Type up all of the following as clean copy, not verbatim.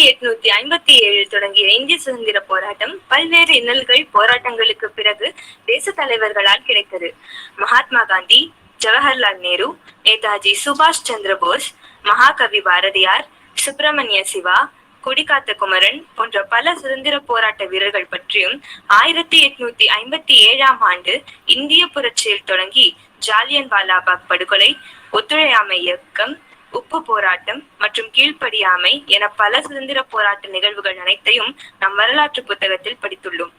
1857 தொடங்கிய இந்திய சுதந்திர போராட்டம் பல்வேறு இன்னல்கள் போராட்டங்களுக்கு பிறகு தேச தலைவர்களால் கிடைத்தது. மகாத்மா காந்தி, ஜவஹர்லால் நேரு, நேதாஜி சுபாஷ் சந்திர போஸ், மகாகவி பாரதியார், சுப்பிரமணிய சிவா, கொடிகாத்த குமரன் போன்ற பல சுதந்திர போராட்ட வீரர்கள் பற்றியும் 1857ஆம் ஆண்டு இந்திய புரட்சியில் தொடங்கி ஜாலியன் வாலாபாக் படுகொலை, ஒத்துழையாமை இயக்கம், உப்பு போராட்டம் மற்றும் கீழ்ப்படியாமை என பல சுதந்திர போராட்ட நிகழ்வுகள் அனைத்தையும் நம் வரலாற்று புத்தகத்தில் படித்துள்ளோம்.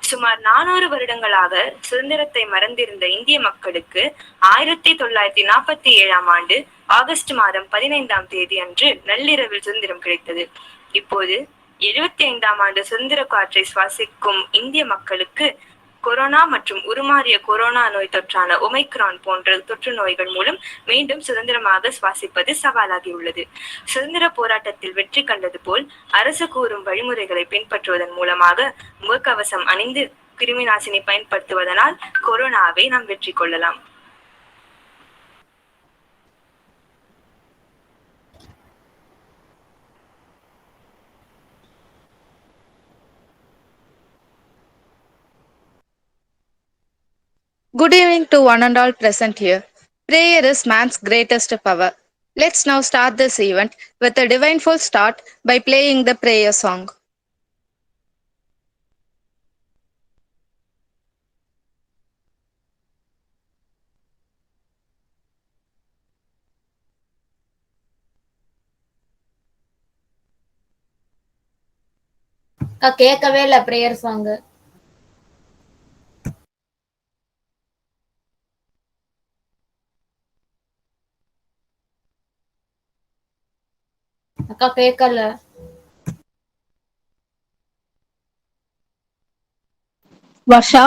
சுமார் 400 வருடங்களாக சுதந்திரத்தை மறந்திருந்த இந்திய மக்களுக்கு 1947ஆம் ஆண்டு ஆகஸ்ட் மாதம் 15ஆம் தேதி அன்று நள்ளிரவில் சுதந்திரம் கிடைத்தது. இப்போது 75ஆம் ஆண்டு சுதந்திர காற்றை சுவாசிக்கும் இந்திய மக்களுக்கு கொரோனா மற்றும் உருமாறிய கொரோனா நோய் தொற்றான ஒமைக்ரான் போன்ற தொற்று நோய்கள் மூலம் மீண்டும் சுதந்திரமாக சுவாசிப்பது சவாலாகியுள்ளது. சுதந்திர போராட்டத்தில் வெற்றி கண்டது போல் அரசு கூறும் வழிமுறைகளை பின்பற்றுவதன் மூலமாக முகக்கவசம் அணிந்து கிருமி நாசினி பயன்படுத்துவதனால் கொரோனாவை நாம் வெற்றி கொள்ளலாம். Good evening to one and all present here. Prayer is man's greatest power. Let's now start this event with a divineful start by playing the prayer song. கேட்கவே இல்ல பிரேயர் சாங். அக்கா கேட்கல. வர்ஷா,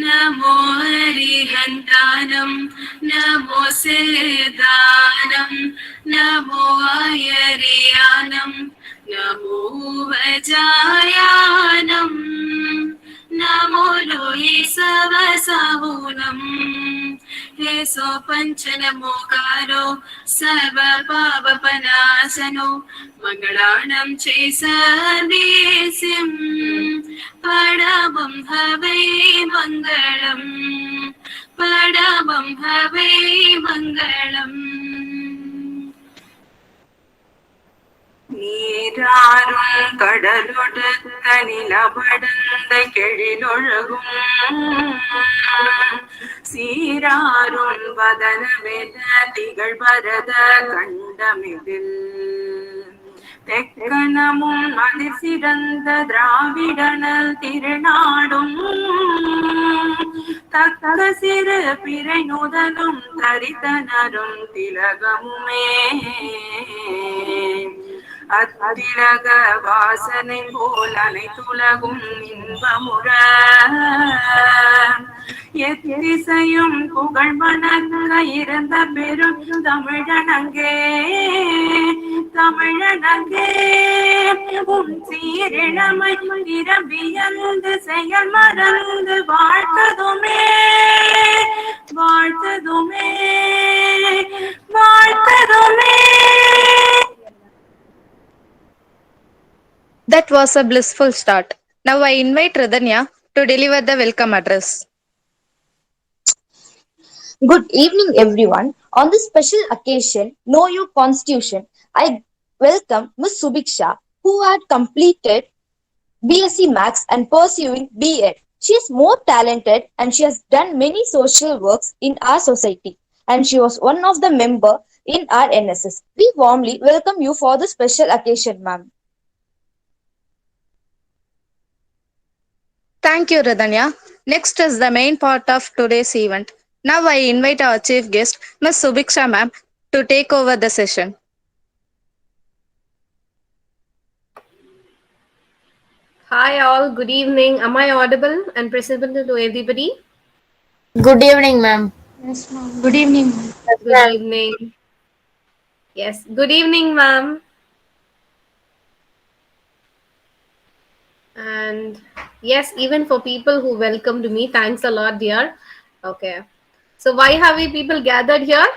नमो हरिहन्तानं नमो सिद्धानं नमो आयर्यानं नमो वजायानं नमो लोये सवसाहुनं हे सो पञ्चनमोकारो सर्वपापनाशनो मङ्गलानं चे सर्वेसिं पडवं हवै मङ्गलम् पडवं हवै मङ्गलम् நீராறும் கடலொடுத்த நிலபடந்த கெழிலொழுகும் சீராறும் வதனமென திகழ்பரத கண்டமிதில் தெக்கணமும் அதிர் சிறந்த திராவிடனல் திருநாடும் தக்க சிறு பிறை நுதலும் தரித்தனரும் திலகமுமே அத்திலக வாசனை போல் அனைத்துலகும் இன்பமுற எத்திசையும் புகழ் மணக்க இருந்த பெரும் தமிழனங்கே தமிழனங்கே உன் சீரிழமை நிரம்பியந்து செயல் மறந்து வாழ்த்ததுமே வாழ்த்ததுமே வாழ்த்ததுமே. That was a blissful start. Now I invite Radhanya to deliver the welcome address. good evening everyone. On this special occasion, Know Your Constitution, I welcome Ms. Subiksha, who had completed BSc Maths and pursuing B.Ed. She is more talented and she has done many social works in our society. And she was one of the member in our NSS. We warmly welcome you for the special occasion, ma'am. Thank you, Radhanya. Next is the main part of today's event. Now I invite our chief guest, Ms. Subiksha ma'am, to take over the session. Hi all, good evening. Am I audible and presentable to everybody? Good evening, ma'am. Yes, ma'am. Good evening, ma'am. Good evening. Yes, good evening, ma'am. And yes, even for people who welcomed me, thanks a lot, dear. Okay. So why have we people gathered here?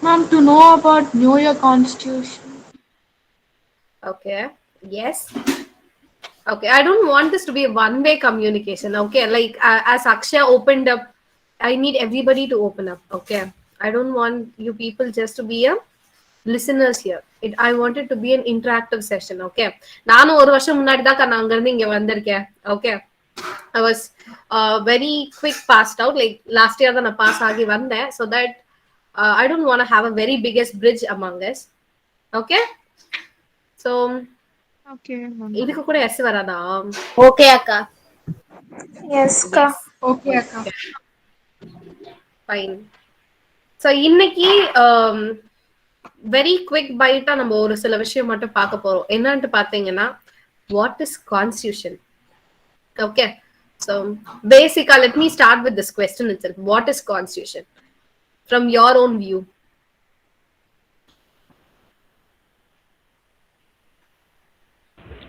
Ma'am, to know about Know Your Constitution. Okay. Yes. Okay. I don't want this to be a one-way communication. Okay. Like as Akshay opened up, I need everybody to open up. Okay. I don't want you people just to be a listeners here. I wanted to be an interactive session. Okay. நானும் ஒரு வருஷம் முன்னாடி தான் நான் அங்க இருந்து இங்க வந்திருக்கேன். Okay. I was very quick passed out. Like last year தான் நான் pass ஆகி வந்தேன். So that I don't want to have a very biggest bridge among us. Okay. So Okay, ma'am. இதுக்கு கூட எஸ் வராதா? Okay, akka. Yes, ka. Okay, akka. Fine. So இன்னைக்கு very quick பைட்டா நம்ம ஒரு சில விஷயம் மட்டும் பார்க்க போறோம். என்னன்னு பாத்தீங்கன்னா what is constitution? Okay. So basically let me start with this question itself. What is constitution from your own view?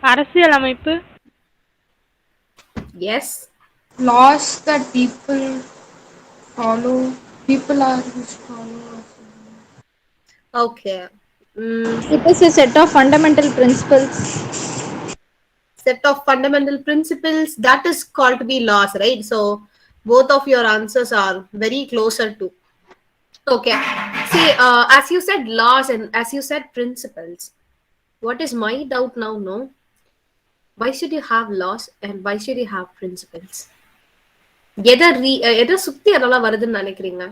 அரசியல் அமைப்பு. Yes. Laws that people follow. People are who follow. Okay. It is a set of fundamental principles. Set of fundamental principles that is called to be laws, right? So both of your answers are very closer to. Okay. See, as you said laws and as you said principles, what is my doubt now? No. Why should you have laws and why should you have principles? எதை சுத்தி அதெல்லாம் வருதுன்னு நினைக்கிறீங்க?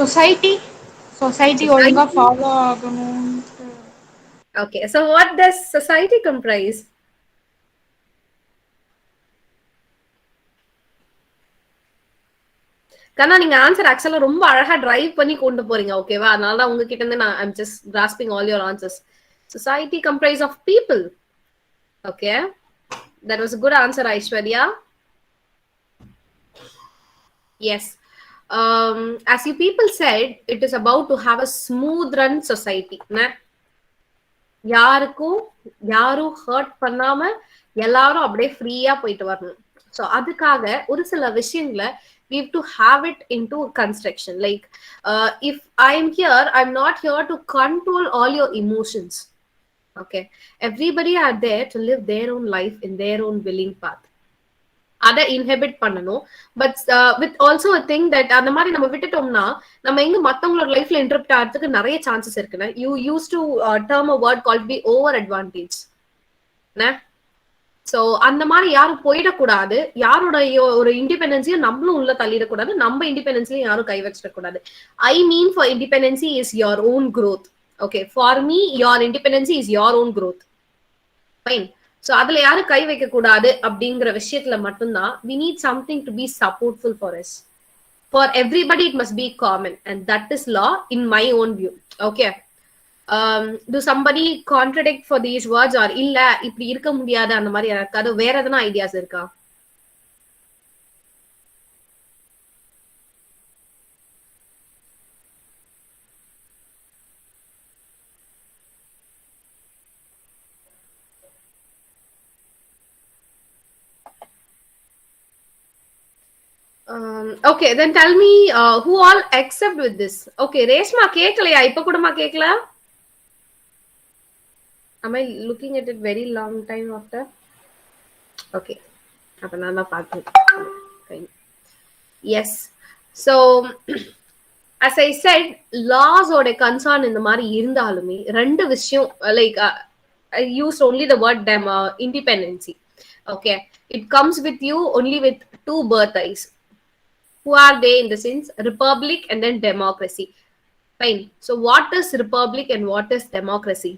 Society ஒழுங்கா follow ஆகணும். Okay, so what does society comprise? கண்ணா நீங்க answer ஆக்சுவலா ரொம்ப அழகா டிரைவ் பண்ணி கொண்டு போறீங்க. ஓகேவா? அதனால தான் உங்ககிட்ட இருந்து நான் I'm just grasping all your answers. Society comprise of people. Okay, that was a good answer, Aishwarya. Yes. As you people said, it is about to have a smooth run society. யாருக்கும் யாரும் hurt பண்ணாம எல்லாரும் அப்படியே ஃப்ரீயா போயிட்டு வரணும். So அதுக்காக ஒரு சில விஷயங்களை we have to have it into construction. Like if I'm here, I'm not here to control all your emotions. Okay, everybody are there to live their own life in their own willing path. அதை இன்ஹெபிட் பண்ணணும். But with also thing that அந்த மாதிரி நம்ம விட்டுட்டோம்னா நம்ம எங்க மத்தவங்களோட லைஃப்ல இன்டரப்ட் ஆகிறதுக்கு நிறைய சான்சஸ் இருக்குன்னு you use to term a word called be over advantage. So அந்த மாதிரி யாரும் போயிடக்கூடாது. யாரோட ஒரு இண்டிபெண்டன்ஸையும் நம்மளும் உள்ள தள்ளிடக்கூடாது. நம்ம இண்டிபெண்டன்ஸ்லயும் யாரும் கை வச்சிடக்கூடாது. I mean for independency is your own growth. Okay, for me your independency is your own growth. Fine. So அதுல யாரும் கை வைக்க கூடாது அப்படிங்கிற விஷயத்துல மட்டும்தான் we need something to be supportful for us. For everybody it must be common and that is law in my own view. Okay. Do somebody contradict for these words or இல்ல இப்படி இருக்க முடியாது அந்த மாதிரி யாருக்காவது வேற எதனா ஐடியாஸ் இருக்கா? Okay, then tell me who all accept with this. Okay, Reshma கேக்கலையா? இப்ப கூடமா கேக்கல? Am I looking at it very long time after? Okay. அப்ப நான் தான் பார்த்தேன். Yes. So as I said, laws ஓட concern இந்த மாதிரி இருந்தாலுமே ரெண்டு விஷயம் like I used only the word independency. Okay, it comes with you only with two birth eyes. Who are they in the sense? Republic and then democracy. Fine. So what is republic and what is democracy?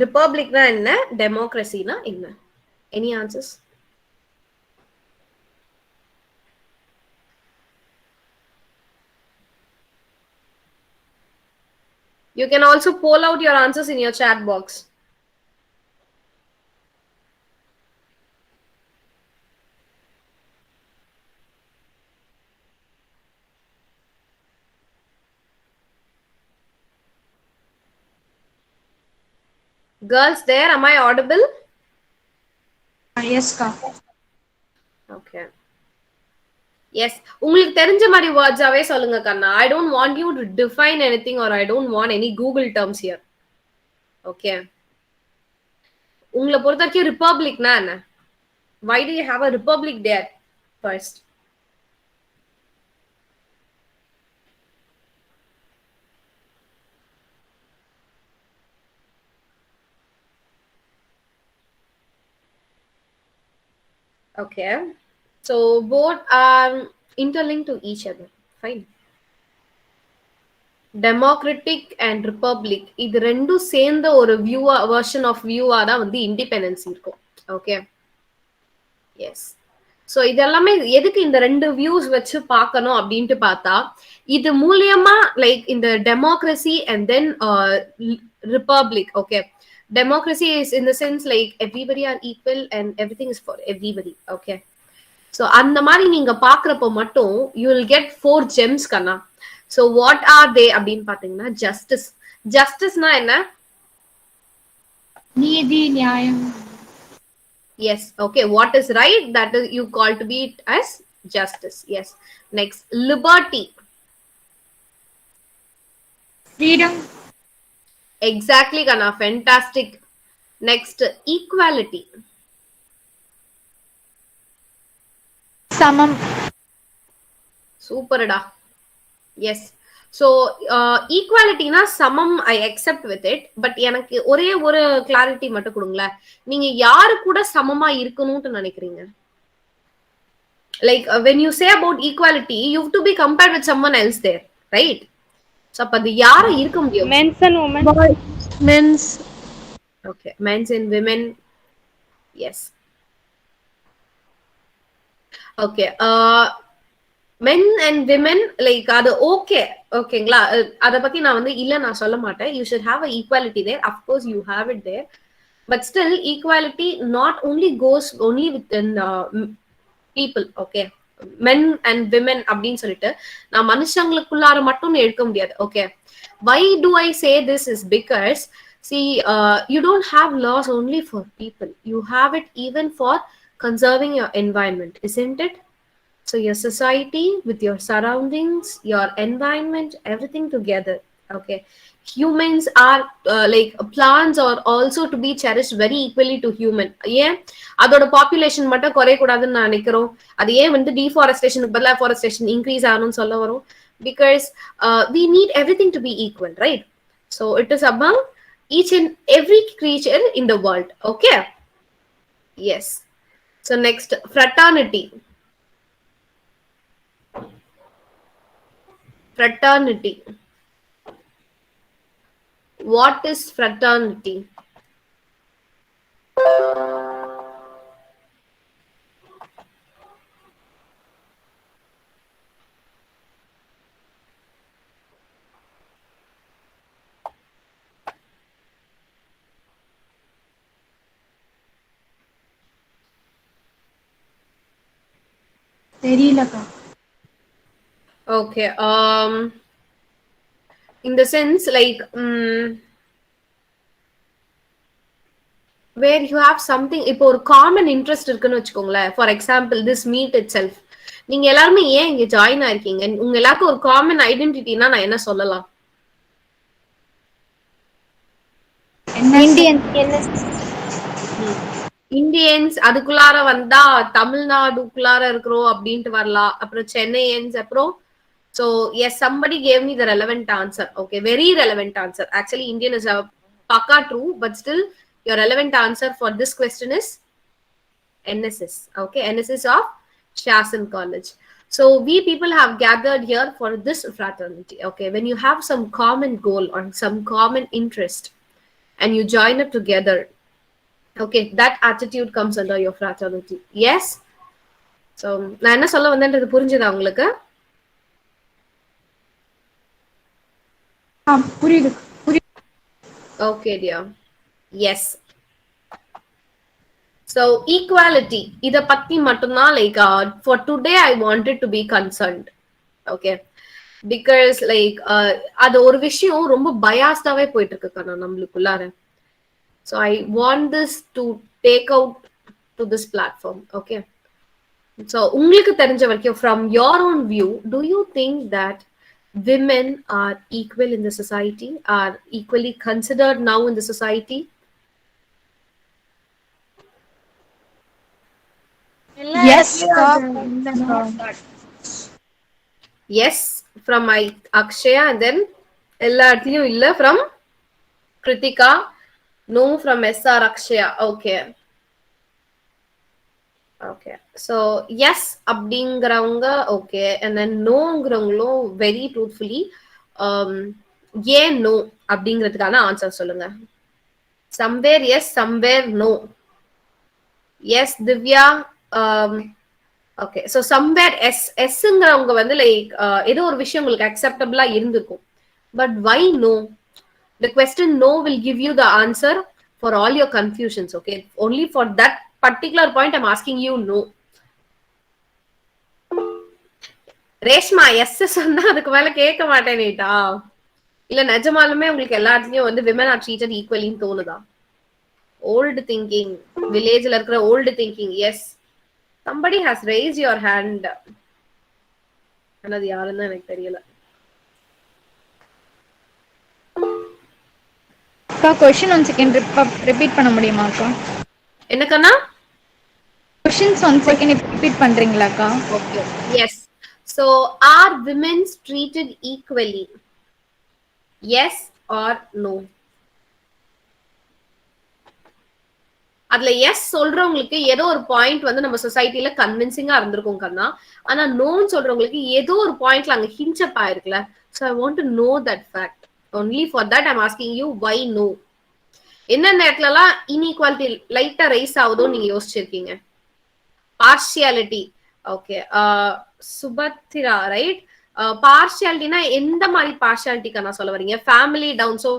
Republic na enna, democracy na enna? Any answers? You can also poll out your answers in your chat box. Girls there, am I audible? Yes, ka. Okay. Yes, உங்களுக்கு தெரிஞ்ச மாதிரி வேர்ட்ஸாவே சொல்லுங்க கண்ணா. I don't want you to define anything or I don't want any Google terms here. Okay. உங்களை பொறுத்த வரைக்கும் ரிபப்ளிக்னா என்ன? Why do you have a republic there first? Okay. So both are interlinked to each other. Fine. Democratic and republic இது ரெண்டும் சேர்ந்த ஒரு வியூவா version of வியூவா தான் வந்து இண்டிபெண்டன்ஸ் இருக்கும். ஓகே. எஸ். ஸோ இதெல்லாமே எதுக்கு இந்த ரெண்டு வியூஸ் வச்சு பார்க்கணும் அப்படின்ட்டு பார்த்தா இது மூலியமா லைக் இந்த democracy and then republic. Okay. Democracy is in the sense like everybody are equal and everything is for everybody. Okay. So அந்த மாதிரி நீங்க பாக்குறப்ப மட்டும் you will get 4 gems Kanna. So what are they அப்படின்னு பாத்தீங்கன்னா justice. Justice-னா என்ன? நீதி, நியாயம். Yes. Okay. What is right, that is you call to be it as justice. Yes. Next, liberty. Freedom. Exactly, Kana. Fantastic. Next, equality. Samam. Super da. Yes. So equality na samam I accept with it, but எனக்கு ஒரே ஒரு clarity மட்டும் கொடுங்களே. நீங்க யாரு கூட சமமா இருக்கணும்னு நினைக்கிறீங்க? Like when you say about equality, you have to be compared with someone else there, right? So அப்ப அது யார இருக்க முடியும்? Men's and women. Men's. Okay, men's and women. Yes. Okay. Men and women like அது okay. ஓகேங்களா? அத பத்தி நான் வந்து இல்ல நான் சொல்ல மாட்டேன். You should have a equality there. Of course you have it there. But still equality not only goes only within people. Okay. Men and women அப்படின்னு சொல்லிட்டு நான் மனுஷங்களுக்குள்ளார மட்டும் எடுக்க முடியாது. Okay. Why do I say this is because see you don't have laws only for people. You have it even for conserving your environment, isn't it? So your society with your surroundings, your environment, everything together. Okay. Humans are like plants are also to be cherished very equally to human. ஏன் அதோட population மட்டும் குறைய கூடாதுன்னு நான் நினைக்கிறோம். அது ஏன் வந்து டீஃபாரஸ்டேஷனுக்கு பதிலா ஃபாரஸ்டேஷன் இன்க்ரீஸ் ஆகணும்னு சொல்ல வரும். Because we need everything to be equal, right? So it is among each and every creature in the world. Okay. Yes. So next, fraternity. Fraternity. What is fraternity? தெரியலக்கா. Okay. In the sense like where you have something இப்போ ஒரு common interest இருக்குன்னு வச்சுக்கோங்களேன். For example this meet it self. நீங்க எல்லாருமே ஏன் இங்க join ஆயிருக்கீங்க? உங்க எல்லாருக்கும் ஒரு காமன் ஐடென்டிட்டினா நான் என்ன சொல்லலாம்? Indian. இந்தியன்ஸ் அதுக்குள்ளார வந்தா தமிழ்நாடுக்குள்ளார இருக்கிறோம் அப்படின்ட்டு வரலாம். அப்புறம் சென்னையன்ஸ் அப்புறம் so yes somebody gave me the relevant answer. Okay, very relevant answer. Actually Indian is a paka true, but still your relevant answer for this question is NSS. Okay, NSS of Shasan College. So we people have gathered here for this fraternity. Okay, when you have some common goal or some common interest and you join it together, okay, that attitude comes under your fraternity. Yes. So நான் என்ன சொல்ல வந்தேன்றது புரிஞ்சுதா உங்களுக்கு? புரியுது. Okay dear. Yes. So equality இத பத்தி மட்டும்தான் like for today I wanted to be concerned. Okay, because like அது ஒரு விஷயம் ரொம்ப பயாஸ்டாவே போயிட்டு இருக்கு கண்ணா நம்மளுக்குள்ளார. So I want this to take out to this platform. Okay, so உங்களுக்கு தெரிஞ்ச வரைக்கும் from your own view, do you think that women are equal in the society, are equally considered now in the society? Yes, Yes from my Akshaya, and then எல்லா இடத்துலயும் இல்ல from Kritika, no from SR Akshaya. Okay, okay, so yes அப்படிங்கறவங்க okay, and then நோங்கறவங்களும் very truthfully ஏன் no அப்படிங்கிறதுக்கான answer சொல்லுங்க. somewhere yes, somewhere no. Yes Divya. Okay, so somewhere எஸ்ங்கிறவங்க வந்து லைக் ஏதோ ஒரு விஷயம் உங்களுக்கு அக்செப்டபிளா இருந்திருக்கும். But why no? The question no will give you the answer for all your confusions. Okay, only for that particular point I'm asking you no. Reshma yes சொன்னா அதுக்கு மேல கேட்க மாட்டேனேட்டா? இல்ல நிஜமாலுமே உங்களுக்கு எல்லாத்துலயும் வந்து விமன் ஆர் ட்ரீட்டட் ஈக்குவலின்னு தோணுதா? ஓல்டு திங்கிங், வில்லேஜ்ல இருக்கிற old thinking. Yes, somebody has raised your hand. அது யாருன்னு எனக்கு தெரியல. அக்கா क्वेश्चन ஒன் செகண்ட் ரிப்பீட் பண்ண முடியுமா அக்கா? என்ன கண்ணா? क्वेश्चंस ஒன் செகண்ட் ரிப்பீட் பண்றீங்களா அக்கா? Okay, yes. So are women treated equally? Yes or no? அதுல எஸ் சொல்றவங்களுக்கு ஏதோ ஒரு பாயிண்ட் வந்து நம்ம சொசைட்டில கன்வின்சிங்கா இருந்திருக்கும் கண்ணா. ஆனா நோன்னு சொல்றவங்களுக்கு ஏதோ ஒரு பாயிண்ட்ல அங்க ஹிஞ்சப் ஆயிருக்குல. So I want to know that fact. Only for that I'm asking you why no. என்னென்ன இடத்துலலாம் இன்இக்வாலிட்டி லைட்டா ரைஸ் ஆகுதோ நீங்க யோசிச்சிருக்கீங்க? பார்ஷியாலிட்டி. Okay, Subhadra right. பார்ஷியாலிட்டினா எந்த மாதிரி பார்ஷியாலிட்டிக்கு நான் சொல்ல வரீங்க? Family down. So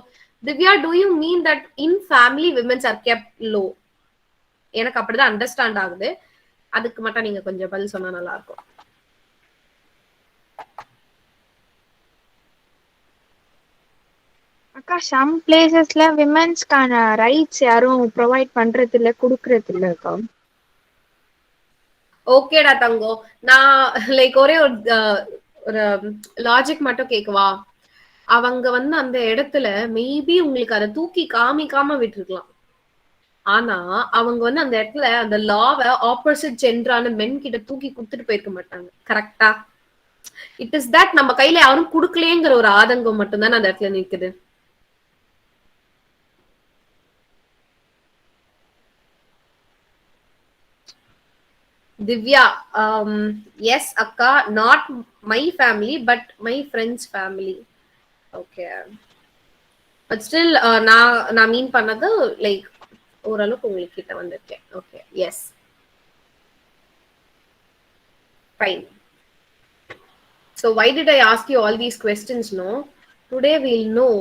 Divya, do you mean that in family women are kept low? எனக்கு அப்படிதான் அண்டர்ஸ்டாண்ட் ஆகுது. அதுக்கு மட்டும் நீங்க கொஞ்சம் பதில் சொன்னா நல்லா இருக்கும். அக்கா, சம் பிளேசஸ்ல விமென்ஸ்க்கான ரைட்ஸ் யாரும் ப்ரொவைட் பண்றது இல்ல, குடுக்கறது இல்ல அக்கா. ஓகேடா தங்கம், நான் லைக் ஒரே ஒரு லாஜிக் மட்டும் கேட்கவா? அவங்க வந்து அந்த இடத்துல மேபி உங்களுக்கு அதை தூக்கி காமிக்காம விட்டுருக்கலாம். ஆனா அவங்க வந்து அந்த இடத்துல அந்த லாவை ஆப்போசிட் ஜெண்டரான மென் கிட்ட தூக்கி கொடுத்துட்டு போயிருக்க மாட்டாங்க. கரெக்டா? இட் இஸ் தட் நம்ம கையில யாரும் குடுக்கலேங்கிற ஒரு ஆதங்கம் மட்டும்தான் அந்த இடத்துல நிக்குது. Divya, yes akka, not my family but my friend's family. Okay, but still நான் மீன் பண்ணது லைக் ஓரளவுக்கு உங்களுக்கு கிட்ட வந்திருக்கேன். Okay, yes, fine. So why did I ask you all these questions? No, today we'll know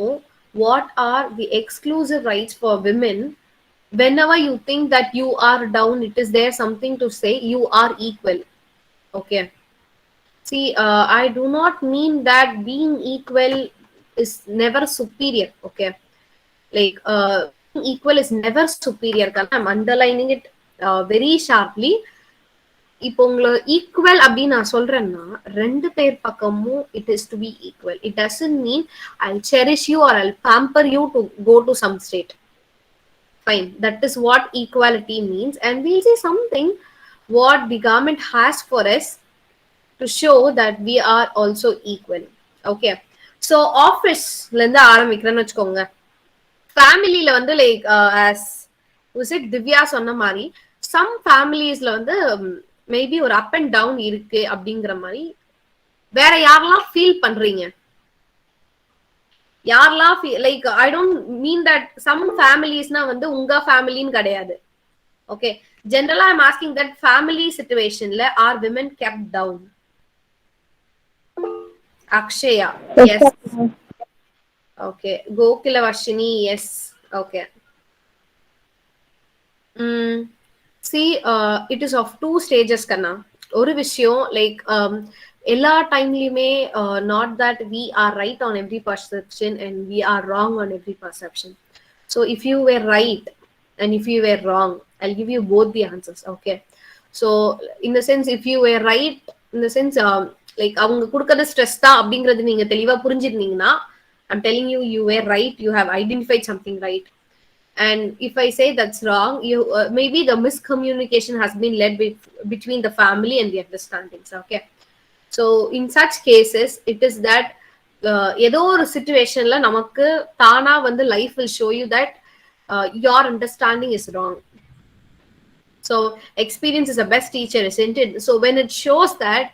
what are the exclusive rights for women. Whenever you think that you are down, it is there something to say you are equal. Okay, see, I do not mean that being equal is never superior. Okay, like equal is never superior. I'm underlining it very sharply. இப்போ உங்களை equal அப்படின்னு நான் சொல்றேன்னா ரெண்டு பேர் பக்கமும் it is to be equal. It doesn't mean I'll cherish you or I'll pamper you to go to some state. Fine, that is what equality means, and we'll see something what the government has for us to show that we are also equal. Okay, so ஆஃபீஸ்ல இருந்து ஆரம்பிக்கிறேன்னு வச்சுக்கோங்க. ஃபேமிலியில வந்து like as Divya சொன்ன மாதிரி some ஃபேமிலிஸ்ல வந்து maybe ஒரு up and down இருக்கு அப்படிங்கிற மாதிரி வேற யாரெல்லாம் ஃபீல் பண்றீங்க? யாரெல்லாம் like I don't mean that some ஃபேமிலிஸ்னா வந்து உங்க ஃபேமிலின்னு கிடையாது. ஓகே, ஜெனரலா ஐம் ஆஸ்கிங் தட் ஃபேமிலி சிச்சுவேஷன்ல are women kept down? Akshaya yes. Okay, Gokula Varshini yes. Okay, see it is of two stages kanna. ஒரு விஷயம் லைக் எல்லா டைம்லயுமே not that we are right on every perception and we are wrong on every perception. So if you were right and if you were wrong, I'll give you both the answers. Okay, so in the sense if you were right in the sense like அவங்க கொடுக்கறது stress தான் அப்படிங்கறது நீங்க தெளிவா புரிஞ்சிருந்தீங்கன்னா I'm telling you, you were right, you have identified something right. And if I say that's wrong, you maybe the miscommunication has been led between the family and the understandings. Okay, so in such cases it is that ஏதோ ஒரு சிச்சுவேஷன்ல நமக்கு தானா வந்து life will show you that your understanding is wrong. So experience is the best teacher, isn't it? So when it shows that,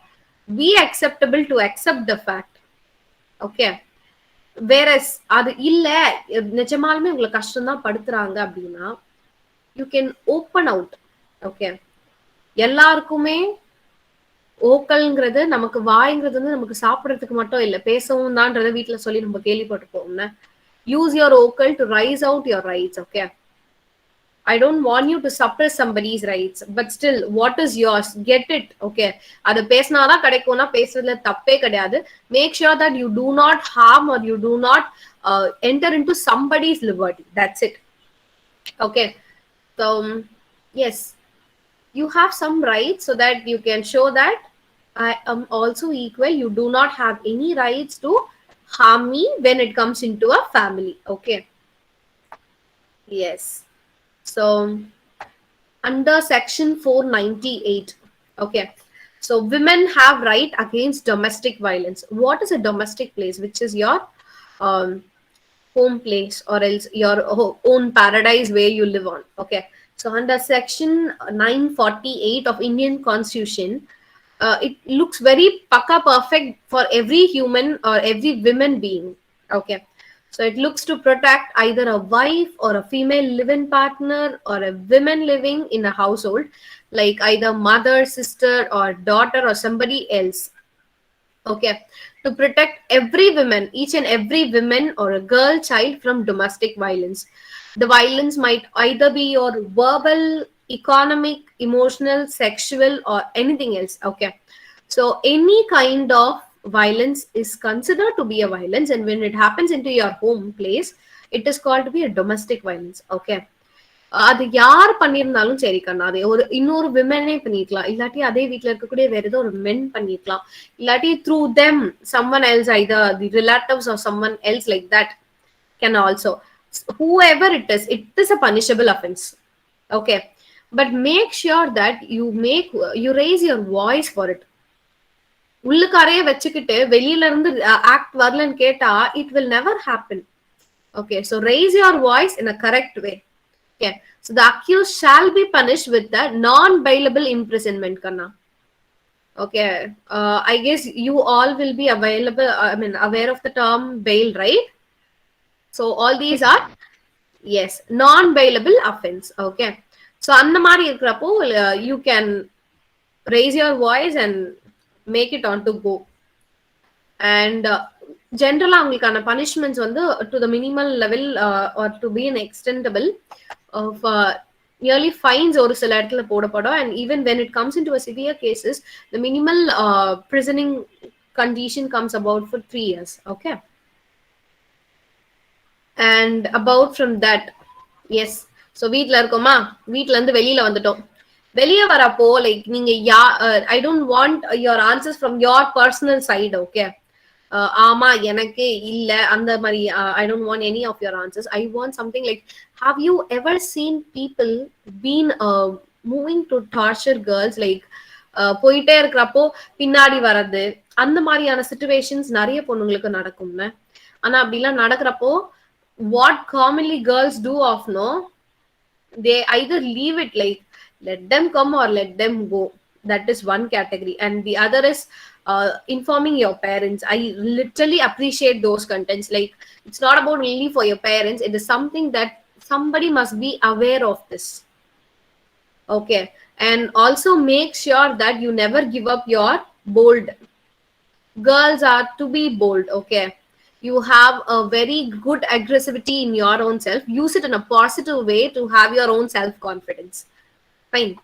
be acceptable to accept the fact. Okay, whereas அது இல்ல நிஜமாலுமே உங்களுக்கு கஷ்டம் தான் படுத்துறாங்க அப்படின்னா you can open out. Okay, எல்லாருக்குமே ஓக்கல்ங்கிறது நமக்கு வாய்ங்கிறது வந்து நமக்கு சாப்பிடறதுக்கு மட்டும் இல்ல, பேசவும் தான்றத வீட்டுல சொல்லி நம்ம கேள்விப்பட்டிருப்போம்ல. Use your vocal to raise out your rights. Okay, I don't want you to suppress somebody's rights, but still what is yours, get it. Okay, அது பேசினாதான் கிடைக்கும்னா பேசுறதுல தப்பே கிடையாது. Make sure that you do not harm or you do not enter into somebody's liberty. That's it. Okay, so yes, you have some rights so that you can show that I am also equal. You do not have any rights to harm me when it comes into a family. Okay, yes. So under section 498, okay, so women have right against domestic violence. What is a domestic place? Which is your home place or else your own paradise where you live on. Okay, so under section 948 of Indian Constitution, it looks very pakka perfect for every human or every woman being. Okay, so it looks to protect either a wife or a female live-in partner or a woman living in a household, like either mother, sister, or daughter, or somebody else. Okay, to protect every woman, each and every woman or a girl child from domestic violence. The violence might either be your verbal, economic, emotional, sexual, or anything else. Okay, so any kind of violence is considered to be a violence, and when it happens into your home place, it is called to be a domestic violence. Okay, அது யார் பண்ணிருந்தாலும் சரி கண்ணா, அது ஒரு இன்னொரு விமனே பண்ணிருக்கலாம், இல்லாட்டி அதே வீட்டுல இருக்கக்கூடிய வேற ஏதோ ஒரு மென் பண்ணிருக்கலாம், இல்லாட்டி through them someone else, either the relatives or someone else like that can also, whoever it is a punishable offense. Okay, but make sure that you raise your voice for it. உள்ளுக்காரையே வச்சுக்கிட்டு வெளியில இருந்து act வரலன்னு கேட்டா it will never happen. Okay, so raise your voice in a correct way. Okay, so the accused shall be punished with the non-bailable imprisonment. Kanna, okay, I guess you all will be aware of the term bail, right? So all these are yes non-bailable offense. Okay, so அந்த மாதிரி இருக்கிறப்போ you can raise your voice and make it on to go. And generally அவங்களுக்கான punishments வந்து to the minimal level or to be an extendable of nearly fines ஒரு சில இடத்துல போடப்படும். And even when it comes into a severe cases, the minimal prisoning condition comes about for 3 years. Okay, and about from that, yes, so வீட்ல இருக்கோமா, வீட்ல இருந்து வெளியில வந்துட்டோம், வெளியே வரப்போ லைக் நீங்க I don't want your answers from your personal side. Okay, ஆமா எனக்கு இல்ல அந்த மாதிரி I don't want any of your answers. I want something like, have you ever seen people been moving to torture girls, like போயிட்டே இருக்கிறப்போ பின்னாடி வர்றது, அந்த மாதிரியான சிச்சுவேஷன்ஸ் நிறைய பொண்ணுங்களுக்கு நடக்கும்ல. ஆனா அப்படிலாம் நடக்கிறப்போ what commonly girls do of no, they either leave it like let them come or let them go. That is one category, and the other is informing your parents. I literally appreciate those contents. Like, it's not about only for your parents, it is something that somebody must be aware of this. Okay, and also make sure that you never give up your bold. Girls are to be bold. Okay, you have a very good aggressivity in your own self, use it in a positive way to have your own self confidence. Fine.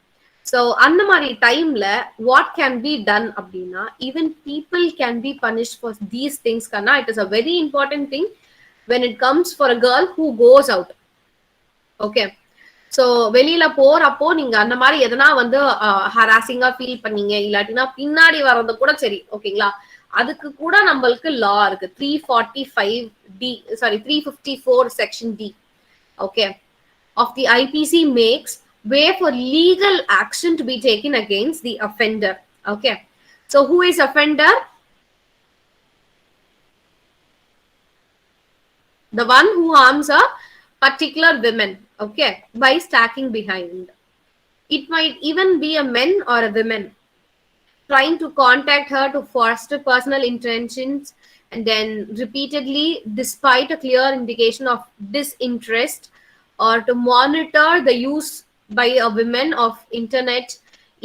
So அந்த மாதிரி டைம்ல what can be done அப்படின்னா, even people can be punished for these things. Kanna, it is a very important thing when it comes for a girl who goes out. Okay, so வெளியில போறப்போ நீங்க அந்த மாதிரி எதனா வந்து ஹராசிங்கா ஃபீல் பண்ணீங்க, இல்லாட்டினா பின்னாடி வர்றது கூட சரி, ஓகேங்களா, அதுக்கு கூட நம்மளுக்கு லா இருக்கு. 354 section D, okay, of the IPC makes way for legal action to be taken against the offender. Okay, so who is offender? The one who harms a particular woman, okay, by stacking behind. It might even be a man or a woman trying to contact her to foster personal intentions, and then repeatedly, despite a clear indication of disinterest, or to monitor the use by a woman of internet,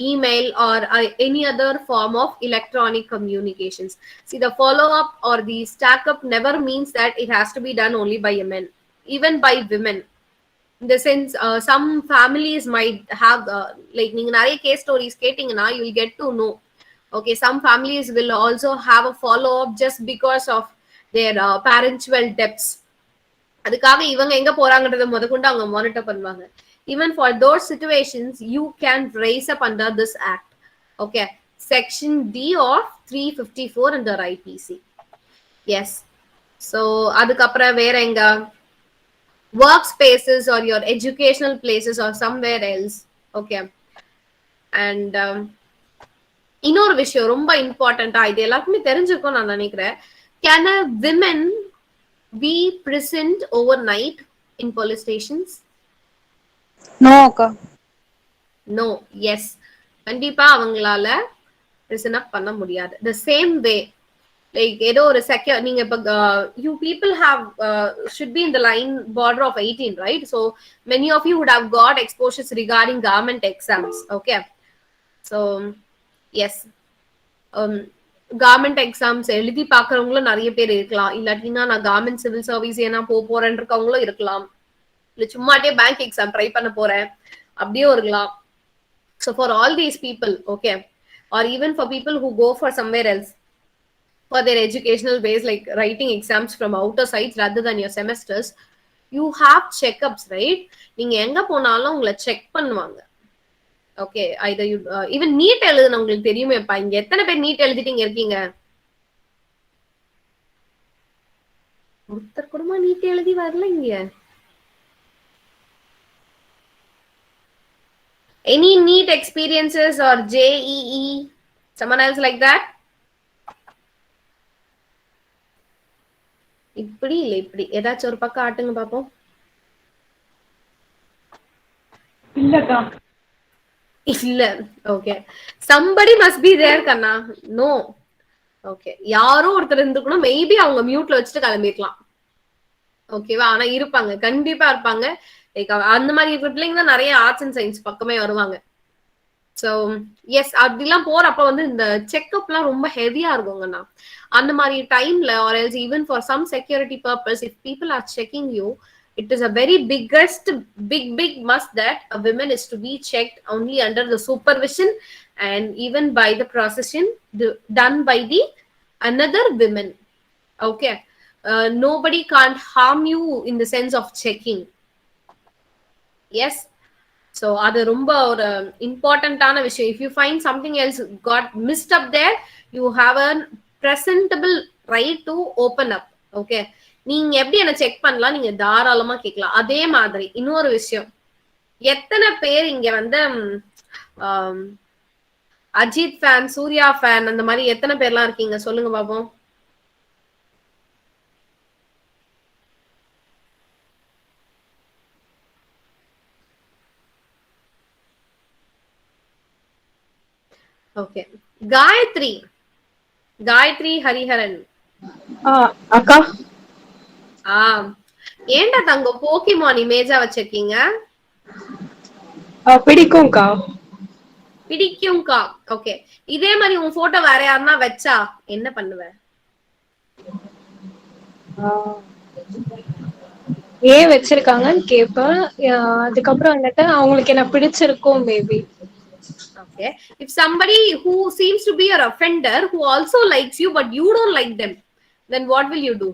email, or any other form of electronic communications. See, the follow-up or the stack-up never means that it has to be done only by a man, even by women. In the sense, some families might have like நீங்க நிறைய case stories கேட்டீங்கன்னா you will get to know. Okay, some families will also have a follow-up just because of their parental debts. அதுக்காக இவங்க எங்க போறாங்கன்றத முதற்கொண்டு அவங்க monitor பண்ணுவாங்க. Even for those situations, you can raise up under this act. Okay, section D of 354 under IPC. Yes. So அதுக்கப்புறம் வேற எங்க, workspaces or your educational places or somewhere else. Okay, and இன்னொரு விஷயம் ரொம்ப இம்பார்ட்டண்டா, இது எல்லாருக்குமே தெரிஞ்சிருக்கும் நான் நினைக்கிறேன். Can a women be present overnight in police stations? No, Akka. No. Yes, கண்டிப்பா அவங்களால prison up பண்ண முடியாது. The same way, like ஏதோ ஒரு செக்யூர், நீங்க இப்ப you people have should be in the line border of 18, right? So many of you would have got exposures regarding government exams. Okay, so yes, government exams எழுதி பாக்குறவங்களும் நிறைய பேர் இருக்கலாம், இல்லாட்டினா நான் கவர்மெண்ட் சிவில் சர்வீஸ் ஏன்னா போறேன்னு இருக்கவங்களும் இருக்கலாம், இல்ல சும்மாட்டே பேங்க் எக்ஸாம் ட்ரை பண்ண போறேன் அப்படியும் இருக்கலாம். So for all these people, okay, or even for people who go for somewhere else for their educational base, like writing exams from outer sites rather than your semesters, you have checkups, right? நீங்க எங்க போனாலும் உங்களை check பண்ணுவாங்க. Okay, either you even NEET எழுதுன உங்களுக்கு தெரியுமேப்பா, இங்க எத்தனை பேர் நீட் எழுதிட்டீங்க இருக்கீங்க? ஒருத்தர் கூடமா நீட் எழுதி வரல இங்க? Any neat experiences or JEE? Someone else like that? இப்படி இல்ல இப்படி ஏதாச்சும் ஒரு பக்கம் ஆட்டுங்க பாப்போம். இல்லக்கா. இல்ல. Okay, somebody must be there கண்ணா. No. ஓகே, யாரோ ஒருத்தர் இருந்துக்கணும். மேபி அவங்க மியூட்ல வச்சுட்டு கிளம்பிருக்கலாம். ஓகேவா? ஆனா இருப்பாங்க, கண்டிப்பா இருப்பாங்க. லைக் அந்த மாதிரி இருக்கிற பிள்ளைங்க தான் நிறைய ஆர்ட்ஸ் அண்ட் சயின்ஸ் பக்கமே வருவாங்க. ஸோ எஸ், அப்படிலாம் போறப்ப வந்து இந்த செக்அப்லாம் ரொம்ப ஹெவியா இருக்குங்கண்ணா. அந்த மாதிரி டைம்ல or else even for some security purpose, if people are checking you, it is a very biggest big must that a woman is to be checked only under the supervision and even by the procession done by the another women. Okay, nobody can't harm you in the sense of checking. Yes, so அது ரொம்ப ஒரு இம்பார்ட்டன்டான விஷயம். If you find something else got missed up there, you have a presentable try to open up. Okay, நீங்க எப்படி என்ன check பண்ணலாம், நீங்க தாராளமா கேட்கலாம். அதே மாதிரி இன்னொரு விஷயம், எத்தனை பேர் இங்க வந்து அஜித் ஃபேன், சூர்யா ஃபேன், அந்த மாதிரி எத்தனை பேர்லாம் இருக்கீங்க சொல்லுங்க பாப்போம். ஓகே, காயத்ரி ஹரிஹரன். அக்கா ஏன்டா தங்க போக்கிமான் இமேஜா வச்சிருக்கீங்க? பிடிக்கும்க்கா. பிடிக்கும்க்கா. ஓகே, இதே மாதிரி உன் போட்டோ வேற யாருன்னா வச்சா என்ன பண்ணுவ? ஏன் வச்சிருக்காங்கன்னு கேட்பேன். அதுக்கப்புறம் வந்துட்டு அவங்களுக்கு என்ன பிடிச்சிருக்கும் maybe. Okay, if somebody who seems to be your offender who also likes you but you don't like them, then what will you do?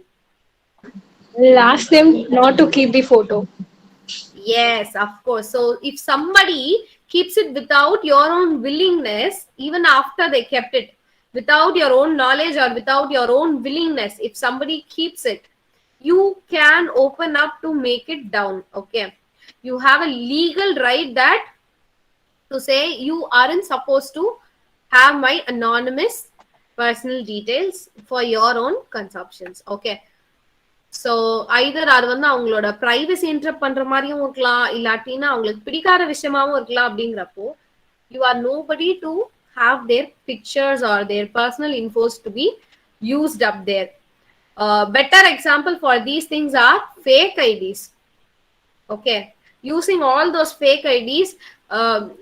I'll ask them not to keep the photo. Yes, of course. So if somebody keeps it without your own willingness, even after they kept it, without your own knowledge or without your own willingness, if somebody keeps it, you can open up to make it down. Okay, you have a legal right that to say you aren't supposed to have my anonymous personal details for your own consumptions. Okay, so either அது வந்து அவங்களோட privacy interrupt பண்ற மாதிரியும் இருக்கலாம், இல்லாட்டினா அவங்களுக்கு பிடிக்காத விஷயமாவும் இருக்கலாம். அப்படிங்கிறப்போ you are nobody to have their pictures or their personal infos to be used up there. Better example for these things are fake IDs. Okay, using all those fake IDs,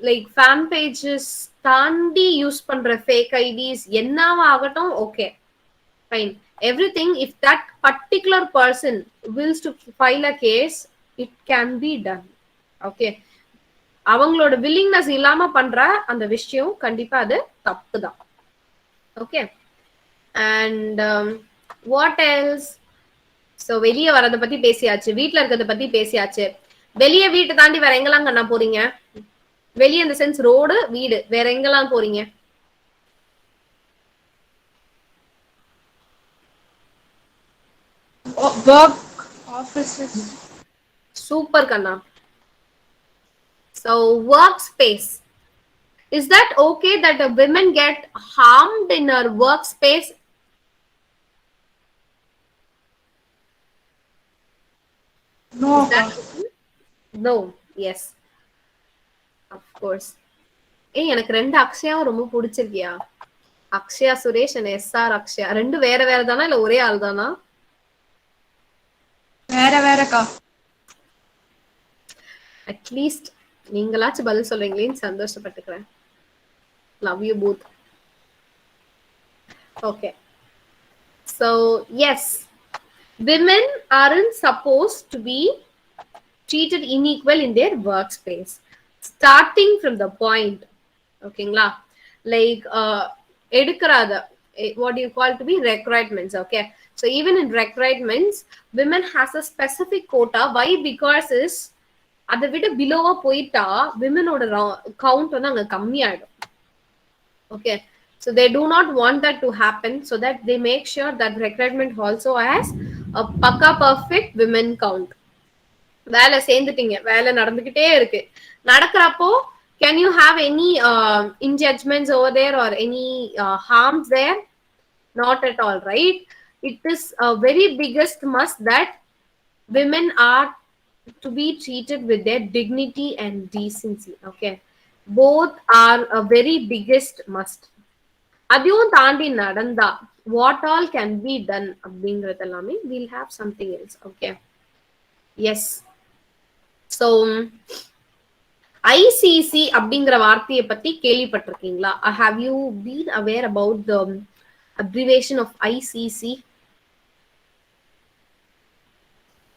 like fan pages தாண்டி use பண்ற fake IDs என்னவாகட்டும், okay fine, everything. If that particular person wills to file a case, it can be done. Okay, அவங்களோட willingness இல்லாம பண்ற அந்த விஷயம் கண்டிப்பா அது தப்பு தான். Okay, and what else? So வெளியே வரத பத்தி பேசியாச்சு, வீட்ல இருக்கிறத பத்தி பேசியாச்சு. வெளியே வீட்டை தாண்டி வேற எங்கெல்லாம் கண்ணா போறீங்க? வெளியே இந்த சென்ஸ் ரோடு, வீடு, வேற எங்கெல்லாம் போறீங்க? Work, offices. சூப்பர் கண்ணா. So workspace, is that okay that a women get harmed in her workspace? No. No. Yes, of course. எனக்கு ரெண்டு அக்ஷயாவும் ரொம்ப பிடிச்சிருக்கியா? அக்ஷயா சுரேஷ் and SR அக்ஷயா ரெண்டு வேற வேற தானா இல்ல ஒரே ஆள் தானா? வேறக்கா. அட்லீஸ்ட் நீங்களாச்சும் பதில் சொல்றீங்களேன்னு சந்தோஷப்பட்டுக்கிறேன். Love you both. Okay, so yes, women aren't supposed to be treated unequal in their workspace, starting from the point. Okay, like edukarada, what do you call to be recruitments? Okay, so even in recruitments, women has a specific quota. Why? Because is அதை விட பிலோவா போயிட்டா விமனோட count வந்து அங்க கம்மியாயிடும். Okay, so they do not want that to happen, so that they make sure that recruitment also has a paka perfect women count. வேலை சேர்ந்துட்டீங்க, வேலை நடந்துகிட்டே இருக்கு, நடக்கிறப்போ can you have any injudgments over there or any harms there? Not at all, right? It is a very biggest must that women are to be treated with their dignity and decency. Okay, both are a very biggest must. அதையும் தாண்டி நடந்தா what all can be done அப்படிங்கிறது எல்லாமே we'll have something else. Okay, yes. So ICC அப்படிங்கிற வார்த்தையை பத்தி கேள்விப்பட்டிருக்கீங்களா? Have you been aware about the abbreviation of ICC?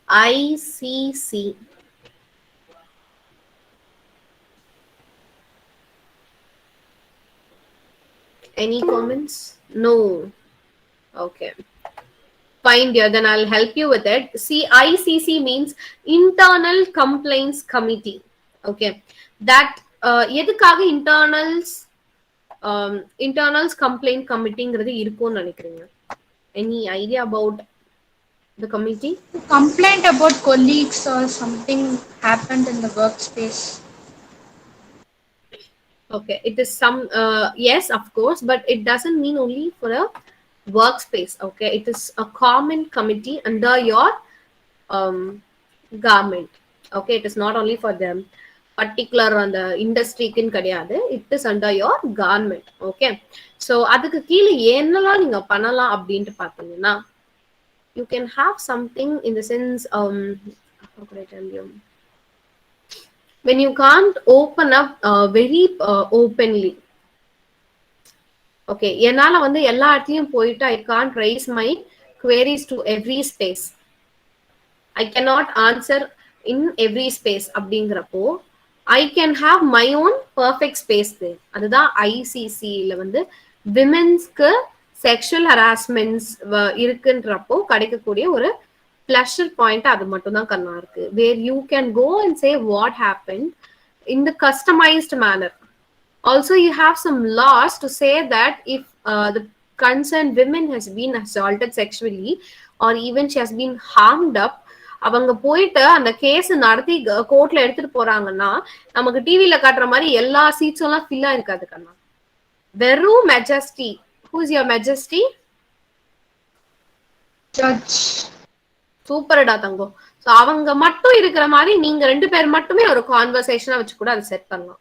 ICC. Any comments? No. Okay, fine dear, then I'll help you with it. See, ICC means Internal Complaints Committee. Okay, that எதுக்காக internals complaint committeeங்கிறது இருக்கும்னு நினைக்கிறீங்க? Any idea about the committee? Complaint about colleagues or something happened in the workspace. Okay, it is some yes, of course, but it doesn't mean only for a workspace. Okay, it is a common committee under your um, garment. Okay, it is not only for them particular on the industry kin kadiyadu, it is under your garment. Okay, so அதுக்கு கீழ என்னலாம் நீங்க பண்ணலாம் அப்படினு பாத்தீங்கன்னா, you can have something in the sense how could I tell you, when you can't open up very openly. Okay, என்னால வந்து எல்லா இடத்துலயும் போயிட்டு I can't raise my queries to every space. I cannot answer in every space அப்படிங்கிறப்போ I can have my own perfect space there. அதுதான் ICC ல வந்து விமென்ஸ்க்கு sexual harassments இருக்குன்றப்போ கிடைக்கக்கூடிய ஒரு pleasure point அது மட்டும் தான் கண்ணா இருக்கு, where you can go and say what happened in the customized manner. Also, you have some laws to say that if the concerned women has been assaulted sexually or even she has been harmed up, அவங்க போயிட்டு அந்த case நடத்தி கோர்ட்ல எடுத்துட்டு போறாங்கன்னா நமக்கு டிவில காட்டுற மாதிரி எல்லா சீட்ஸும் எல்லாம் ஃபில்லா இருக்காது கண்ணா. வெறும் majesty, who's your majesty? Judge. சூப்பர்டா தங்கம். ஸோ அவங்க மட்டும் இருக்கிற மாதிரி நீங்க 2 பேர் மட்டுமே ஒரு கான்வர்சேஷனா வச்சு கூட அதை செட் பண்ணலாம்.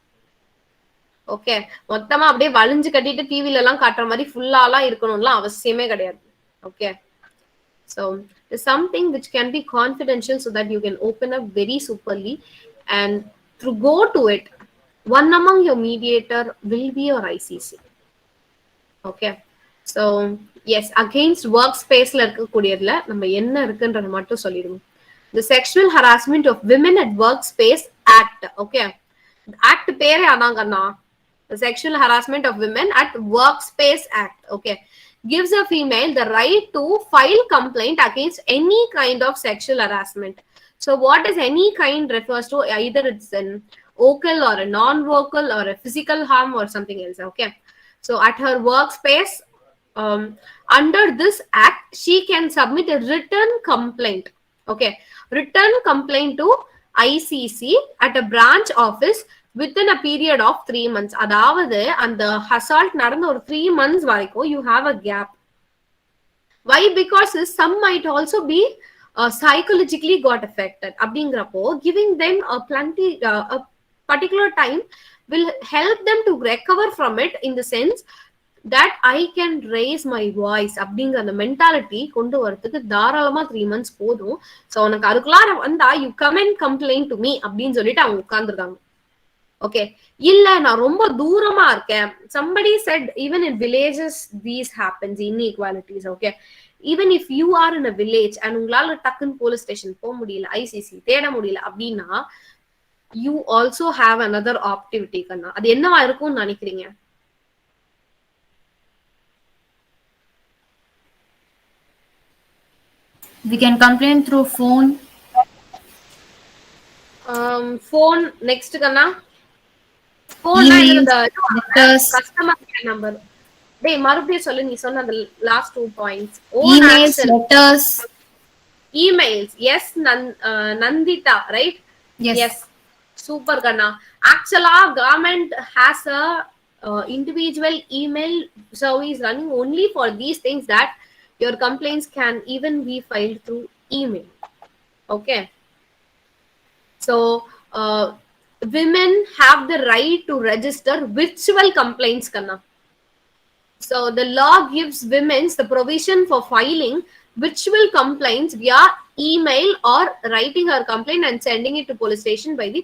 ஓகே, மொத்தமா அப்படியே வலிஞ்சு கட்டிட்டு டிவில எல்லாம் காட்டுற மாதிரி ஃபுல்லாலாம் இருக்கணும்லாம் அவசியமே கிடையாது. Okay, so there's something which can be confidential so that you can open up very superly and to go to it, one among your mediator will be your ICC. Okay, so yes, against workspace la irukக்கூடியதுல நம்ம என்ன இருக்குன்றத மட்டும் சொல்லிடுவோம். The Sexual Harassment of Women at Workspace Act. Okay, act பேரே அதாங்கண்ணா, the Sexual Harassment of Women at Workspace Act. Okay, gives a female the right to file complaint against any kind of sexual harassment. So what does any kind refers to? Either it's an vocal or a non-vocal or a physical harm or something else. Okay, so at her workspace, under this act she can submit a written complaint. Okay, written complaint to ICC at a branch office within a period of 3 months. அதாவது அந்த assault நடந்த ஒரு 3 months வரைக்கும் you have a gap. Why? Because some might also be psychologically got affected. அப்படிங்கிறப்போ giving them a particular time will help them to recover from it, in the sense that I can raise my voice அப்படிங்கிற அந்த mentality கொண்டு வரதுக்கு தாராளமா 3 months போதும். So உனக்கு அதுக்குள்ளார வந்தா you come and complain to me அப்படின்னு சொல்லிட்டு அவங்க உட்கார்ந்துருக்காங்க. ஓகே, இல்ல நான் ரொம்ப தூரமா இருக்கேன். somebody said even in villages these happens, inequalities. Okay, even if you are in a village and உங்களால டக்குன்னு போலீஸ் ஸ்டேஷன் போக முடியல, ICC தேட முடியல அப்படின்னா you also have another opportunity கண்ணா. அது என்னவா இருக்கும்னு நினைக்கிறீங்க? We can complain through phone. Phone next Kanna. Phone customer care number. டேய் மறுபடியும் சொல்லு, நீ சொன்ன அந்த last 2 points. Emails, letters. Emails. Yes, Nandita, right? Yes. Super Kanna. Actually, government has a individual email service running only for these things, that your complaints can even be filed through email. Okay, so women have the right to register virtual complaints kanna. So the law gives women the provision for filing virtual complaints via email or writing her complaint and sending it to police station by the